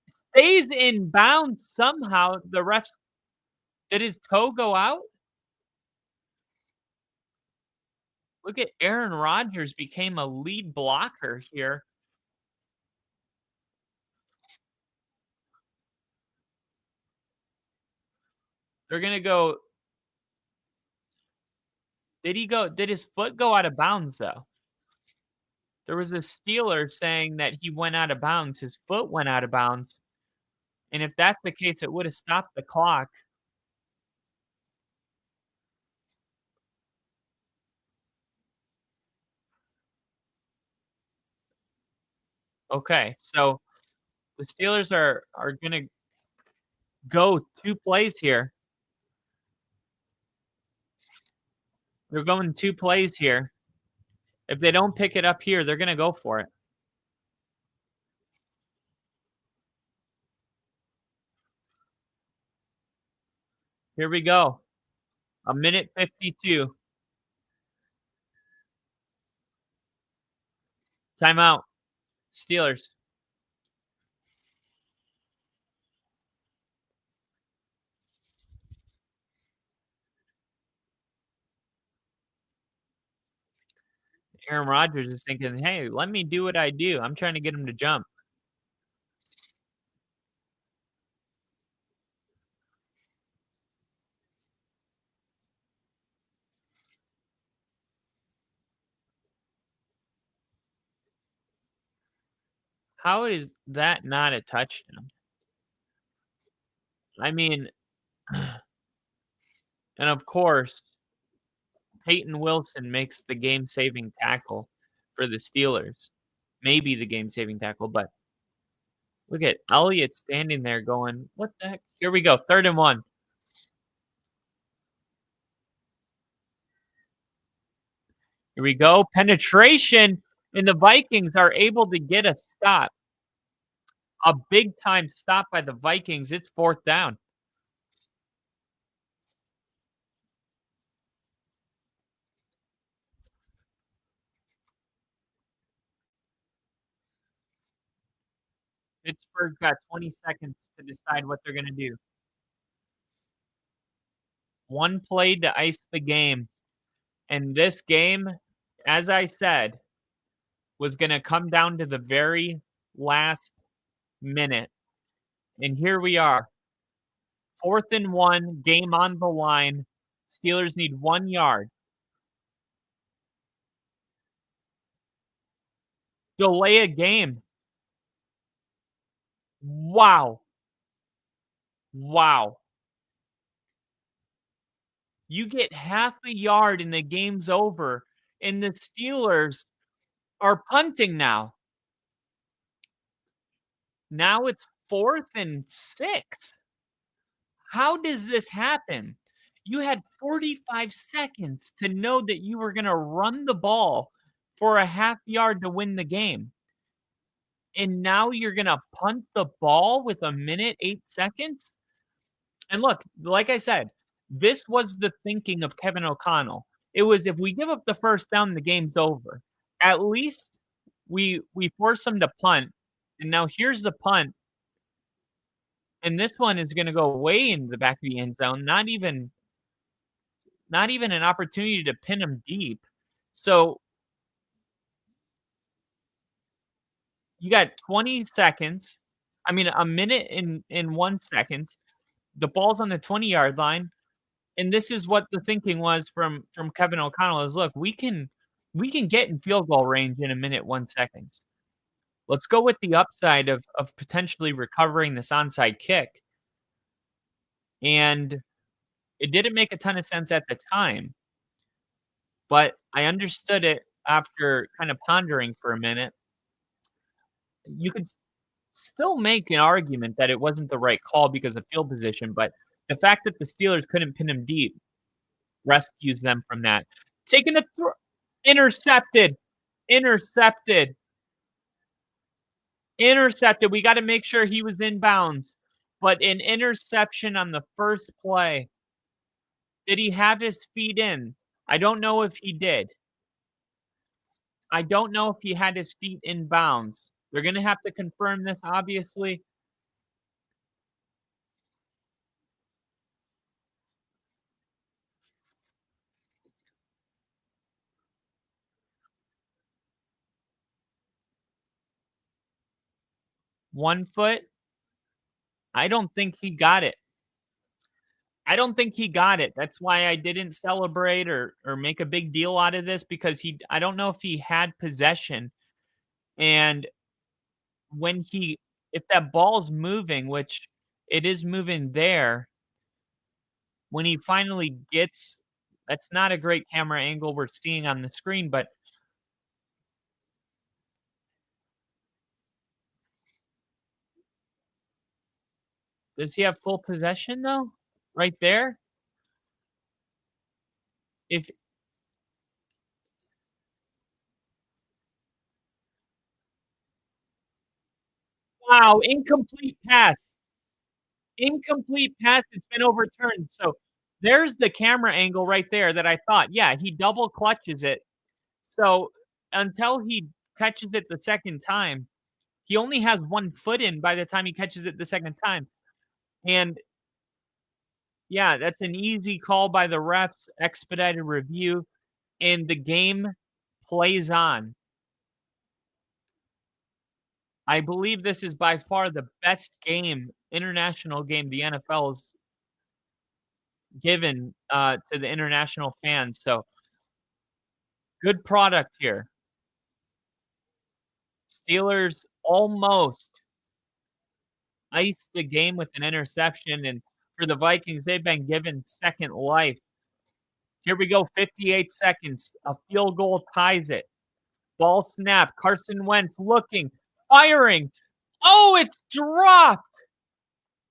stays in bounds somehow. The refs, did his toe go out? Look at Aaron Rodgers became a lead blocker here. They're going to go Did his foot go out of bounds, though? There was a Steeler saying that he went out of bounds. His foot went out of bounds. And if that's the case, it would have stopped the clock. Okay, so the Steelers are gonna go 2 plays here. They're going 2 plays here. If they don't pick it up here, they're gonna go for it. Here we go. 1:52 52. Timeout. Steelers. Aaron Rodgers is thinking, "Hey, let me do what I do. I'm trying to get him to jump." How is that not a touchdown? I mean, and of course, Peyton Wilson makes the game-saving tackle for the Steelers. Maybe the game-saving tackle, but look at Elliott standing there going, "What the heck?" Here we go, 3rd and 1. Here we go, penetration, and the Vikings are able to get a stop. A big-time stop by the Vikings. It's 4th down. Pittsburgh's got 20 seconds to decide what they're gonna do. 1 play to ice the game, and this game, as I said, was gonna come down to the very last minute, and here we are. 4th and 1, game on the line. Steelers need 1 yard. Delay a game. Wow. Wow. You get half a yard and the game's over, and the Steelers are punting now. Now it's 4th and 6. How does this happen? You had 45 seconds to know that you were gonna run the ball for a half yard to win the game. And now you're gonna punt the ball with 1 minute, 8 seconds? And look, like I said, this was the thinking of Kevin O'Connell. It was if we give up the first down, the game's over. At least we force them to punt. And now here's the punt. And this one is gonna go way into the back of the end zone, not even an opportunity to pin them deep. So you got 20 seconds. I mean, 1 minute in 1 second. The ball's on the 20-yard line, and this is what the thinking was from Kevin O'Connell is, look, we can get in field goal range in 1 minute, 1 second. Let's go with the upside of potentially recovering this onside kick. And it didn't make a ton of sense at the time, but I understood it after kind of pondering for a minute. You could still make an argument that it wasn't the right call because of field position, but the fact that the Steelers couldn't pin him deep rescues them from that. Taking a throw, intercepted. We got to make sure he was in bounds, but an interception on the first play. Did he have his feet in? I don't know if he did. I don't know if he had his feet in bounds. They're going to have to confirm this, obviously. One foot. I don't think he got it. I don't think he got it. That's why I didn't celebrate or make a big deal out of this, because I don't know if he had possession. And when if that ball's moving, which it is moving there, when he finally gets, that's not a great camera angle we're seeing on the screen, but does he have full possession though? Right there? If Wow, incomplete pass. Incomplete pass, it's been overturned. So there's the camera angle right there that I thought, yeah, he double clutches it. So until he catches it the second time, he only has 1 foot in by the time he catches it the second time. And yeah, that's an easy call by the refs, expedited review, and the game plays on. I believe this is by far the best international game the NFL's given to the international fans. So good product here. Steelers almost iced the game with an interception, and for the Vikings, they've been given second life. Here we go, 58 seconds. A field goal ties it. Ball snap. Carson Wentz looking, firing. Oh, it's dropped.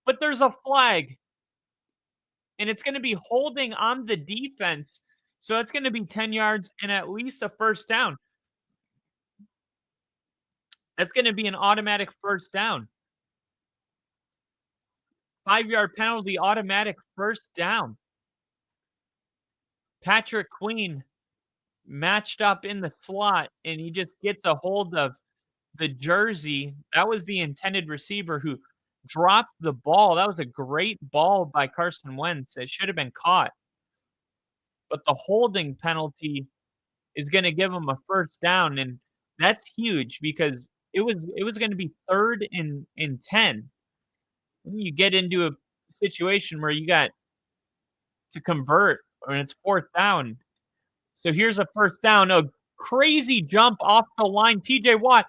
But there's a flag. And it's going to be holding on the defense. So it's going to be 10 yards and at least a first down. That's going to be an automatic first down. 5-yard penalty, automatic first down. Patrick Queen matched up in the slot, and he just gets a hold of the jersey. That was the intended receiver who dropped the ball. That was a great ball by Carson Wentz. It should have been caught. But the holding penalty is going to give him a first down, and that's huge because it was going to be 3rd and 10. When you get into a situation where you got to convert and it's 4th down. So here's a first down, a crazy jump off the line. TJ Watt,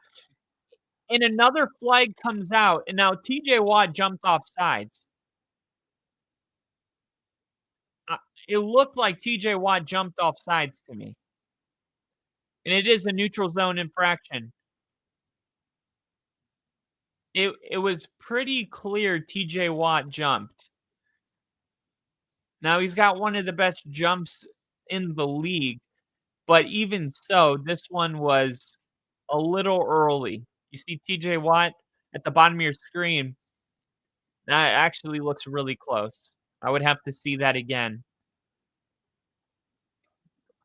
and another flag comes out, and now TJ Watt jumped off sides. It looked like TJ Watt jumped off sides to me. And it is a neutral zone infraction. It was pretty clear TJ Watt jumped. Now, he's got one of the best jumps in the league, but even so, this one was a little early. You see TJ Watt at the bottom of your screen. That actually looks really close. I would have to see that again.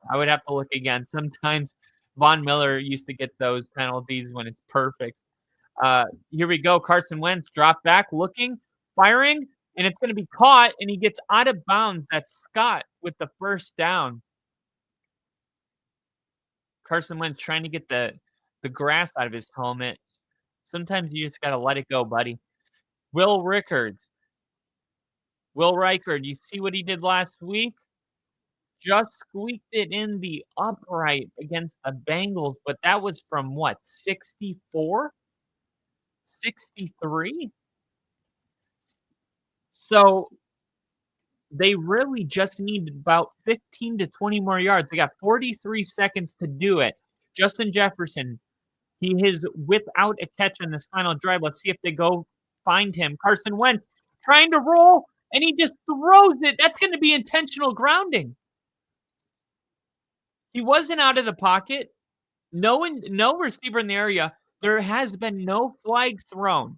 I would have to look again. Sometimes Von Miller used to get those penalties when it's perfect. Here we go. Carson Wentz drop back, looking, firing, and it's going to be caught, and he gets out of bounds. That's Scott with the first down. Carson Wentz trying to get the grass out of his helmet. Sometimes you just got to let it go, buddy. Will Reichard, you see what he did last week? Just squeaked it in the upright against the Bengals, but that was from what, 64? 63? So they really just need about 15 to 20 more yards. They got 43 seconds to do it. Justin Jefferson, he is without a catch on this final drive. Let's see if they go find him. Carson Wentz trying to roll, and he just throws it. That's going to be intentional grounding. He wasn't out of the pocket. No receiver in the area. There has been no flag thrown.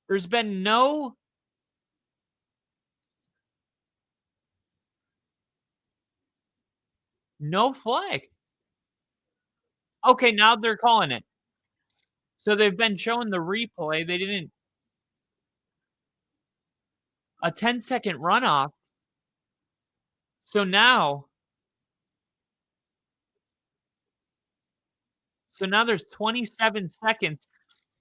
There's been no flag. Okay, now they're calling it. So they've been showing the replay. They didn't. A 10-second runoff. So now there's 27 seconds.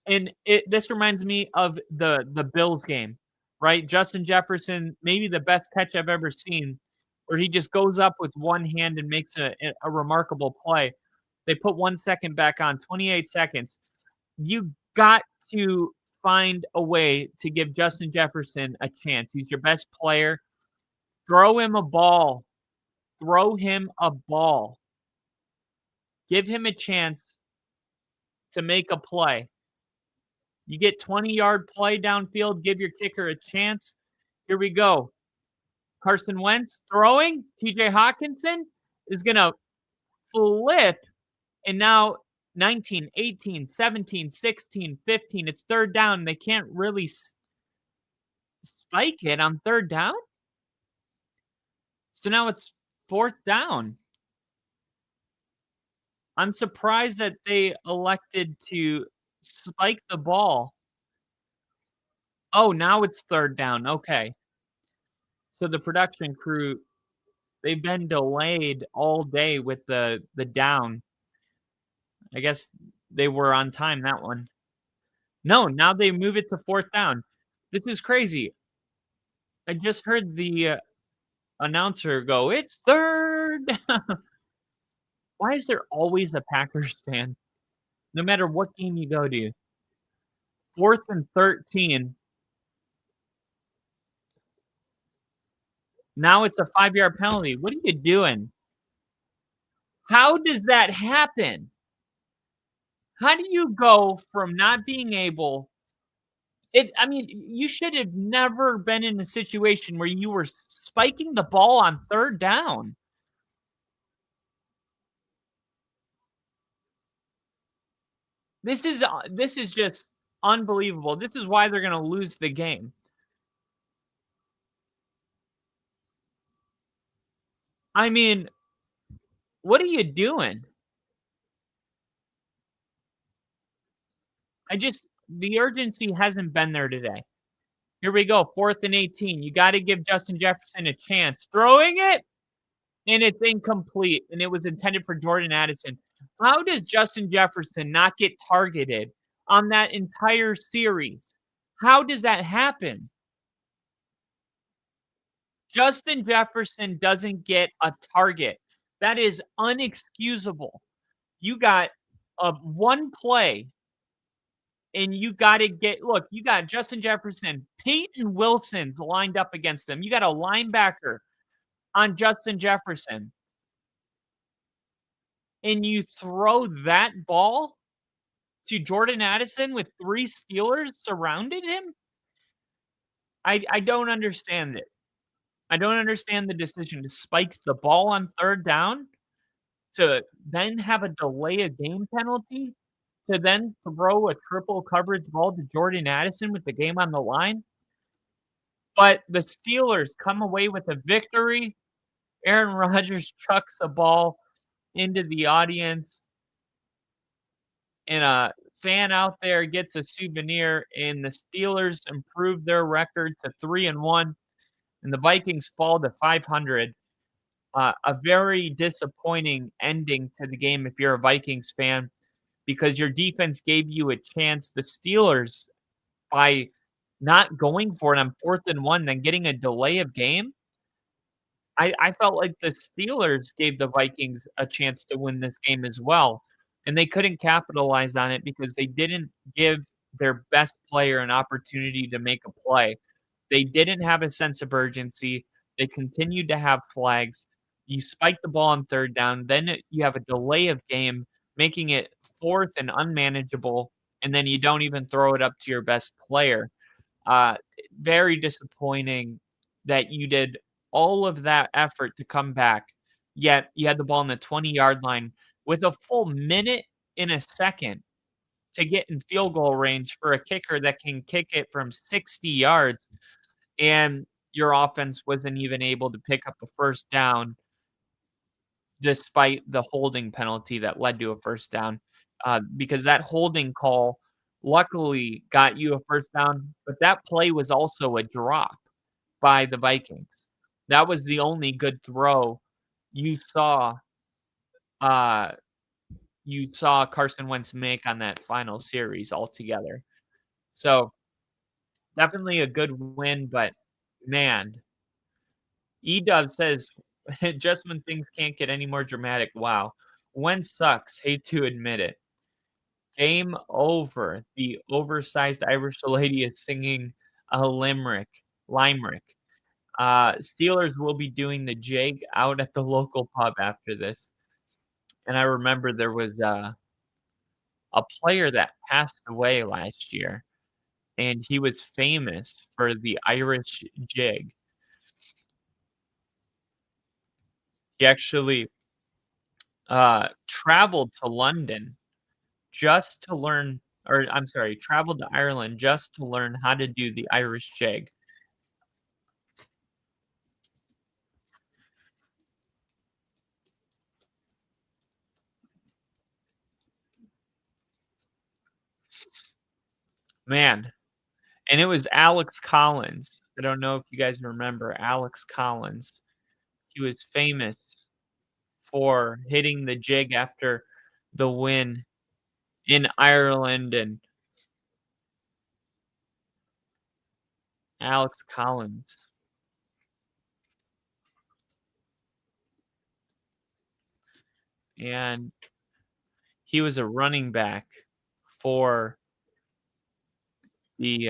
And this reminds me of the Bills game, right? Justin Jefferson, maybe the best catch I've ever seen, where he just goes up with one hand and makes a remarkable play. They put 1 second back on, 28 seconds. You got to find a way to give Justin Jefferson a chance. He's your best player. Throw him a ball. Throw him a ball. Give him a chance to make a play. You get 20-yard play downfield, give your kicker a chance. Here we go. Carson Wentz throwing. TJ Hawkinson is going to flip. And now 19, 18, 17, 16, 15. It's third down. They can't really spike it on third down. So now it's fourth down. I'm surprised that they elected to spike the ball. Oh, now it's third down. Okay. So the production crew, they've been delayed all day with the down. I guess they were on time, that one. No, now they move it to fourth down. This is crazy. I just heard the announcer go, "It's third." Why is there always a Packers fan? No matter what game you go to. 4th and 13. Now it's a 5-yard penalty. What are you doing? How does that happen? How do you go from not being able you should have never been in a situation where you were spiking the ball on third down. This is just unbelievable. This is why they're going to lose the game. I mean, what are you doing? The urgency hasn't been there today. Here we go, 4th and 18. You got to give Justin Jefferson a chance. Throwing it, and it's incomplete, and it was intended for Jordan Addison. How does Justin Jefferson not get targeted on that entire series? How does that happen? Justin Jefferson doesn't get a target. That is unexcusable. You got one play, and you got to you got Justin Jefferson, Peyton Wilson's lined up against them. You got a linebacker on Justin Jefferson. And you throw that ball to Jordan Addison with 3 Steelers surrounding him? I don't understand it. I don't understand the decision to spike the ball on third down, to then have a delay of game penalty, to then throw a triple coverage ball to Jordan Addison with the game on the line. But the Steelers come away with a victory. Aaron Rodgers chucks a ball into the audience, and a fan out there gets a souvenir, and the Steelers improve their record to 3-1, and the Vikings fall to 500. A very disappointing ending to the game if you're a Vikings fan, because your defense gave you a chance. The Steelers, by not going for it on 4th and 1, then getting a delay of game, I felt like the Steelers gave the Vikings a chance to win this game as well, and they couldn't capitalize on it because they didn't give their best player an opportunity to make a play. They didn't have a sense of urgency. They continued to have flags. You spike the ball on third down, then you have a delay of game, making it 4th and unmanageable, and then you don't even throw it up to your best player. Very disappointing that you did all of that effort to come back, yet you had the ball on the 20-yard line with a full minute and a second to get in field goal range for a kicker that can kick it from 60 yards, and your offense wasn't even able to pick up a first down despite the holding penalty that led to a first down, because that holding call luckily got you a first down, but that play was also a drop by the Vikings. That was the only good throw you saw you saw Carson Wentz make on that final series altogether. So definitely a good win, but man, Edub says just when things can't get any more dramatic. Wow. Wentz sucks. Hate to admit it. Game over. The oversized Irish lady is singing a limerick. Steelers will be doing the jig out at the local pub after this. And I remember there was a player that passed away last year, and he was famous for the Irish jig. He actually traveled to London just to learn, or I'm sorry, traveled to Ireland just to learn how to do the Irish jig. Man, and it was Alex Collins. I don't know if you guys remember Alex Collins. He was famous for hitting the jig after the win in Ireland, and Alex Collins. And he was a running back for the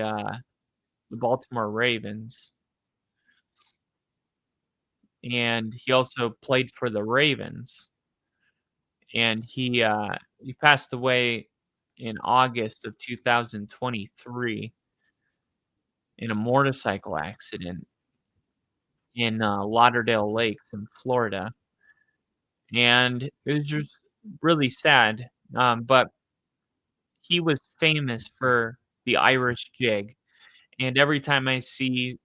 Baltimore Ravens. And he also played for the Ravens. And he passed away in August of 2023 in a motorcycle accident in Lauderdale Lakes in Florida. And it was just really sad. But he was famous for the Irish jig. And every time I see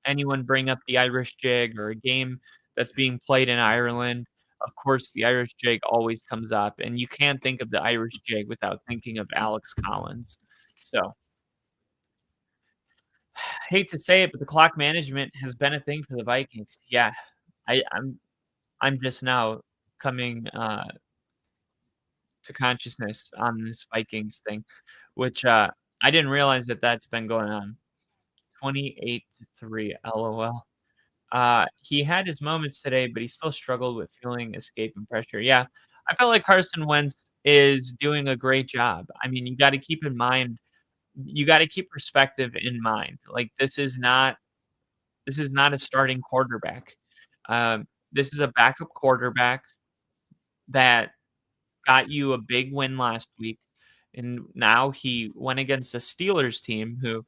anyone bring up the Irish jig or a game that's being played in Ireland, of course, the Irish jig always comes up. And you can't think of the Irish jig without thinking of Alex Collins. So, hate to say it, but the clock management has been a thing for the Vikings. Yeah, I'm just now coming to consciousness on this Vikings thing, which I didn't realize that that's been going on. 28-3, LOL. He had his moments today, but he still struggled with feeling escape and pressure. Yeah, I felt like Carson Wentz is doing a great job. I mean, you got to keep in mind, you got to keep perspective in mind. Like this is not a starting quarterback. This is a backup quarterback that got you a big win last week, and now he went against the Steelers team, who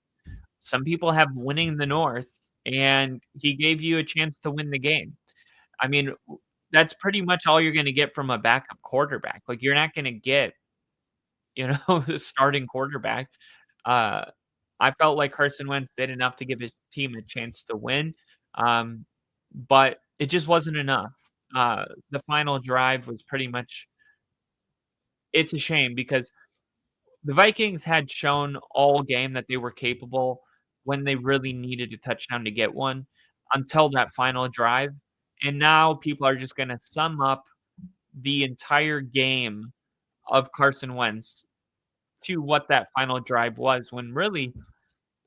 some people have winning the North, and he gave you a chance to win the game. I mean, that's pretty much all you're gonna get from a backup quarterback. Like, you're not gonna get, a starting quarterback. Uh, I felt like Carson Wentz did enough to give his team a chance to win, but it just wasn't enough. The final drive was pretty much it's a shame because the Vikings had shown all game that they were capable when they really needed a touchdown to get one until that final drive, and now people are just gonna sum up the entire game of Carson Wentz to what that final drive was, when really,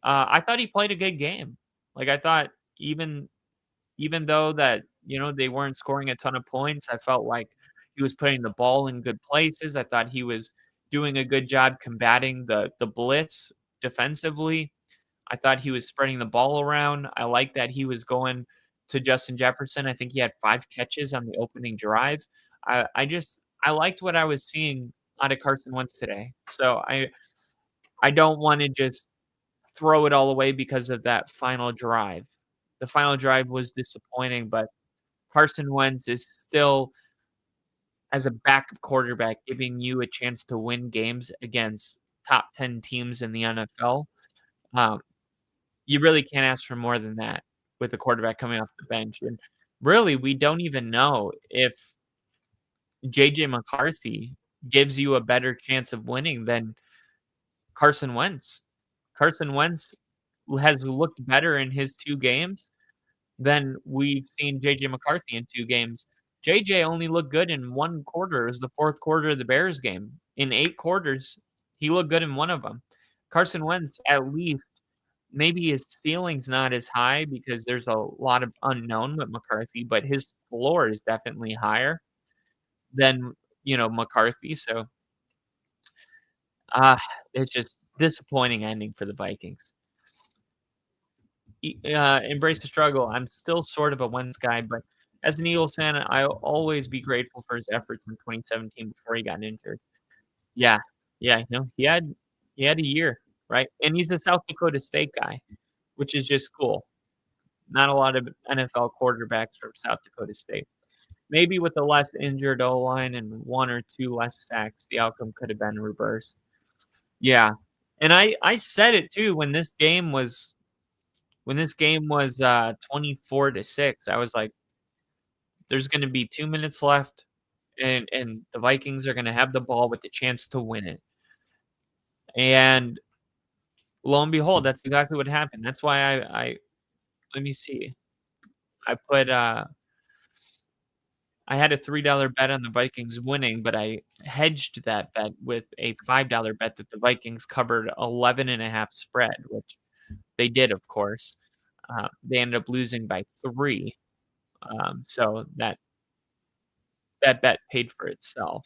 I thought he played a good game. Like, I thought even though that, they weren't scoring a ton of points, I felt like he was putting the ball in good places. I thought he was doing a good job combating the blitz defensively. I thought he was spreading the ball around. I like that he was going to Justin Jefferson. I think he had 5 catches on the opening drive. I liked what I was seeing out of Carson Wentz today. So I don't wanna just throw it all away because of that final drive. The final drive was disappointing, but Carson Wentz is still, as a backup quarterback, giving you a chance to win games against top 10 teams in the NFL. Um, you really can't ask for more than that with a quarterback coming off the bench, and really, we don't even know if JJ McCarthy gives you a better chance of winning than Carson Wentz. Carson Wentz has looked better in his 2 games than we've seen JJ McCarthy in 2 games. JJ only looked good in one quarter. It was the fourth quarter of the Bears game. In 8 quarters, he looked good in one of them. Carson Wentz, at least, maybe his ceiling's not as high because there's a lot of unknown with McCarthy, but his floor is definitely higher than, McCarthy. So, it's just disappointing ending for the Vikings. Embrace the struggle. I'm still sort of a Wentz guy, but as an Eagles fan, I'll always be grateful for his efforts in 2017 before he got injured. Yeah, yeah, he had a year, right? And he's a South Dakota State guy, which is just cool. Not a lot of NFL quarterbacks from South Dakota State. Maybe with a less injured O-line and 1 or 2 less sacks, the outcome could have been reversed. Yeah, and I said it too when this game was 24-6. I was like, there's going to be 2 minutes left, and the Vikings are going to have the ball with the chance to win it. And lo and behold, that's exactly what happened. That's why I let me see. I put I had a $3 bet on the Vikings winning, but I hedged that bet with a $5 bet that the Vikings covered 11.5 spread, which they did, of course. They ended up losing by 3. So that bet paid for itself.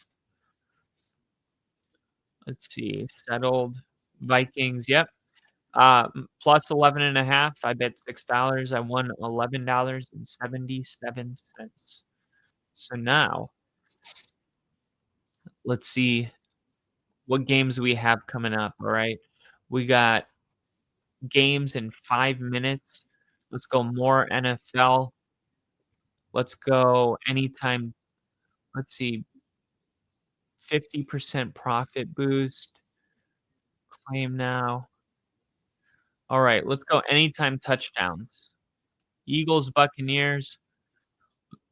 Let's see, settled Vikings. Yep. Plus 11.5. I bet $6. I won $11.77. So now let's see what games we have coming up. All right. We got games in 5 minutes. Let's go more NFL. Let's go anytime. Let's see. 50% profit boost. Claim now. All right, let's go anytime touchdowns. Eagles, Buccaneers.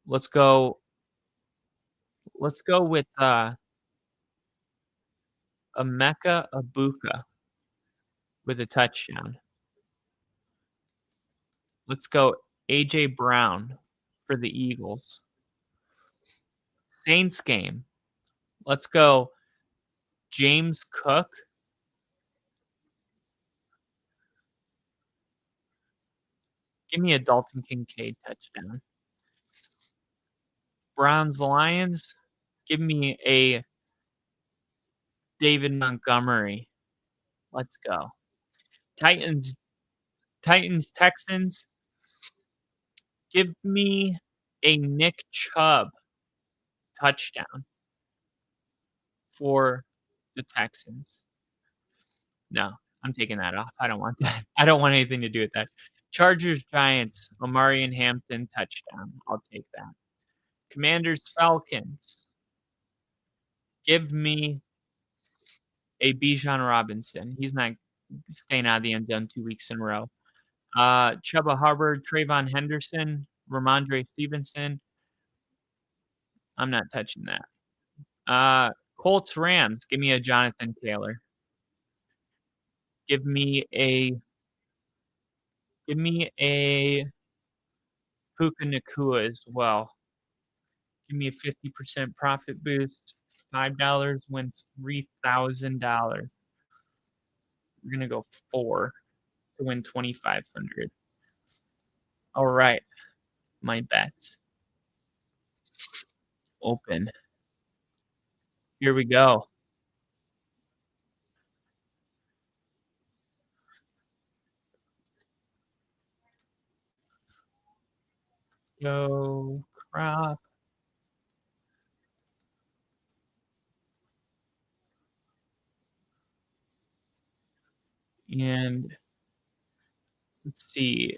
Let's go with Emeka Egbuka with a touchdown. Let's go A.J. Brown for the Eagles. Saints game. Let's go James Cook. Give me a Dalton Kincaid touchdown. Browns, Lions. Give me a David Montgomery. Let's go. Titans, Texans. Give me a Nick Chubb touchdown for the Texans. No, I'm taking that off. I don't want that. I don't want anything to do with that. Chargers, Giants, Omari and Hampton touchdown. I'll take that. Commanders, Falcons. Give me a Bijan Robinson. He's not staying out of the end zone 2 weeks in a row. Chuba Hubbard, Trayvon Henderson, Ramondre Stevenson. I'm not touching that. Colts, Rams. Give me a Jonathan Taylor. Give me a Puka Nacua as well. Give me a 50% profit boost. $5 wins $3,000. We're gonna go 4 to win 2,500. All right, my bets open. Here we go. Go crop. And let's see.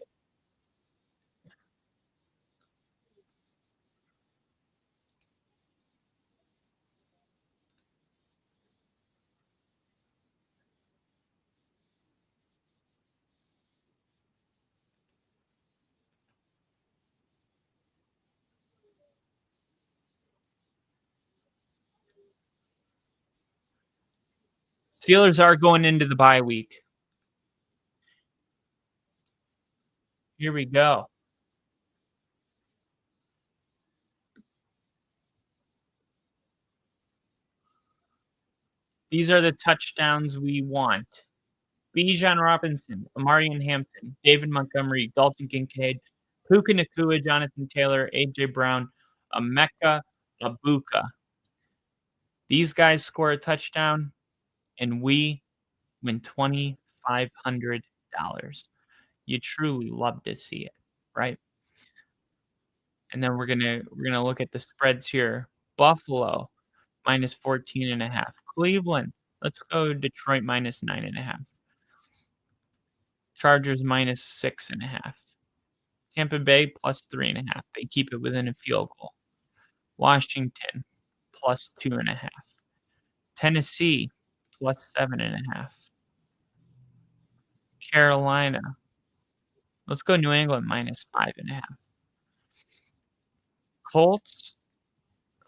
Steelers are going into the bye week. Here we go. These are the touchdowns we want. Bijan Robinson, Amarian Hampton, David Montgomery, Dalton Kincaid, Puka Nakua, Jonathan Taylor, A.J. Brown, Emeka Abuka. These guys score a touchdown, and we win $2,500. You truly love to see it, right? And then we're gonna look at the spreads here. Buffalo minus 14.5. Cleveland, let's go Detroit minus 9.5. Chargers minus 6.5. Tampa Bay plus 3.5. They keep it within a field goal. Washington plus 2.5. Tennessee plus 7.5. Carolina. Let's go New England minus 5.5. Colts.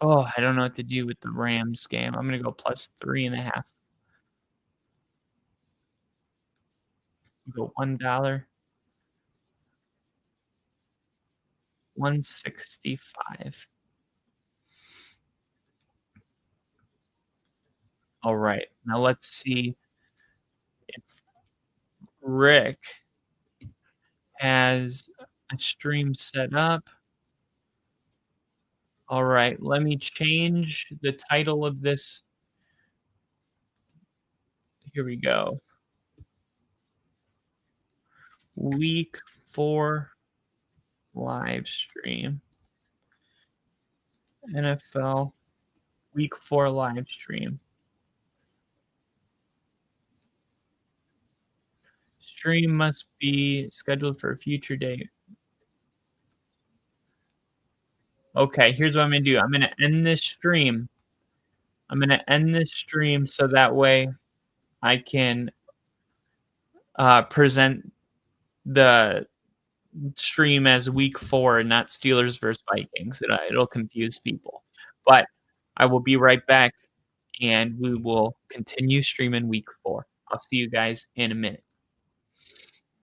Oh, I don't know what to do with the Rams game. I'm gonna go plus 3.5. Go $1. 165. All right. Now let's see if Rick has a stream set up. All right. Let me change the title of this. Here we go. Week 4 live stream. NFL Week 4 live stream. Stream must be scheduled for a future date. Okay, here's what I'm going to do. I'm going to end this stream. I'm going to end this stream so that way I can present the stream as week 4 and not Steelers versus Vikings. It'll confuse people. But I will be right back, and we will continue streaming week 4. I'll see you guys in a minute.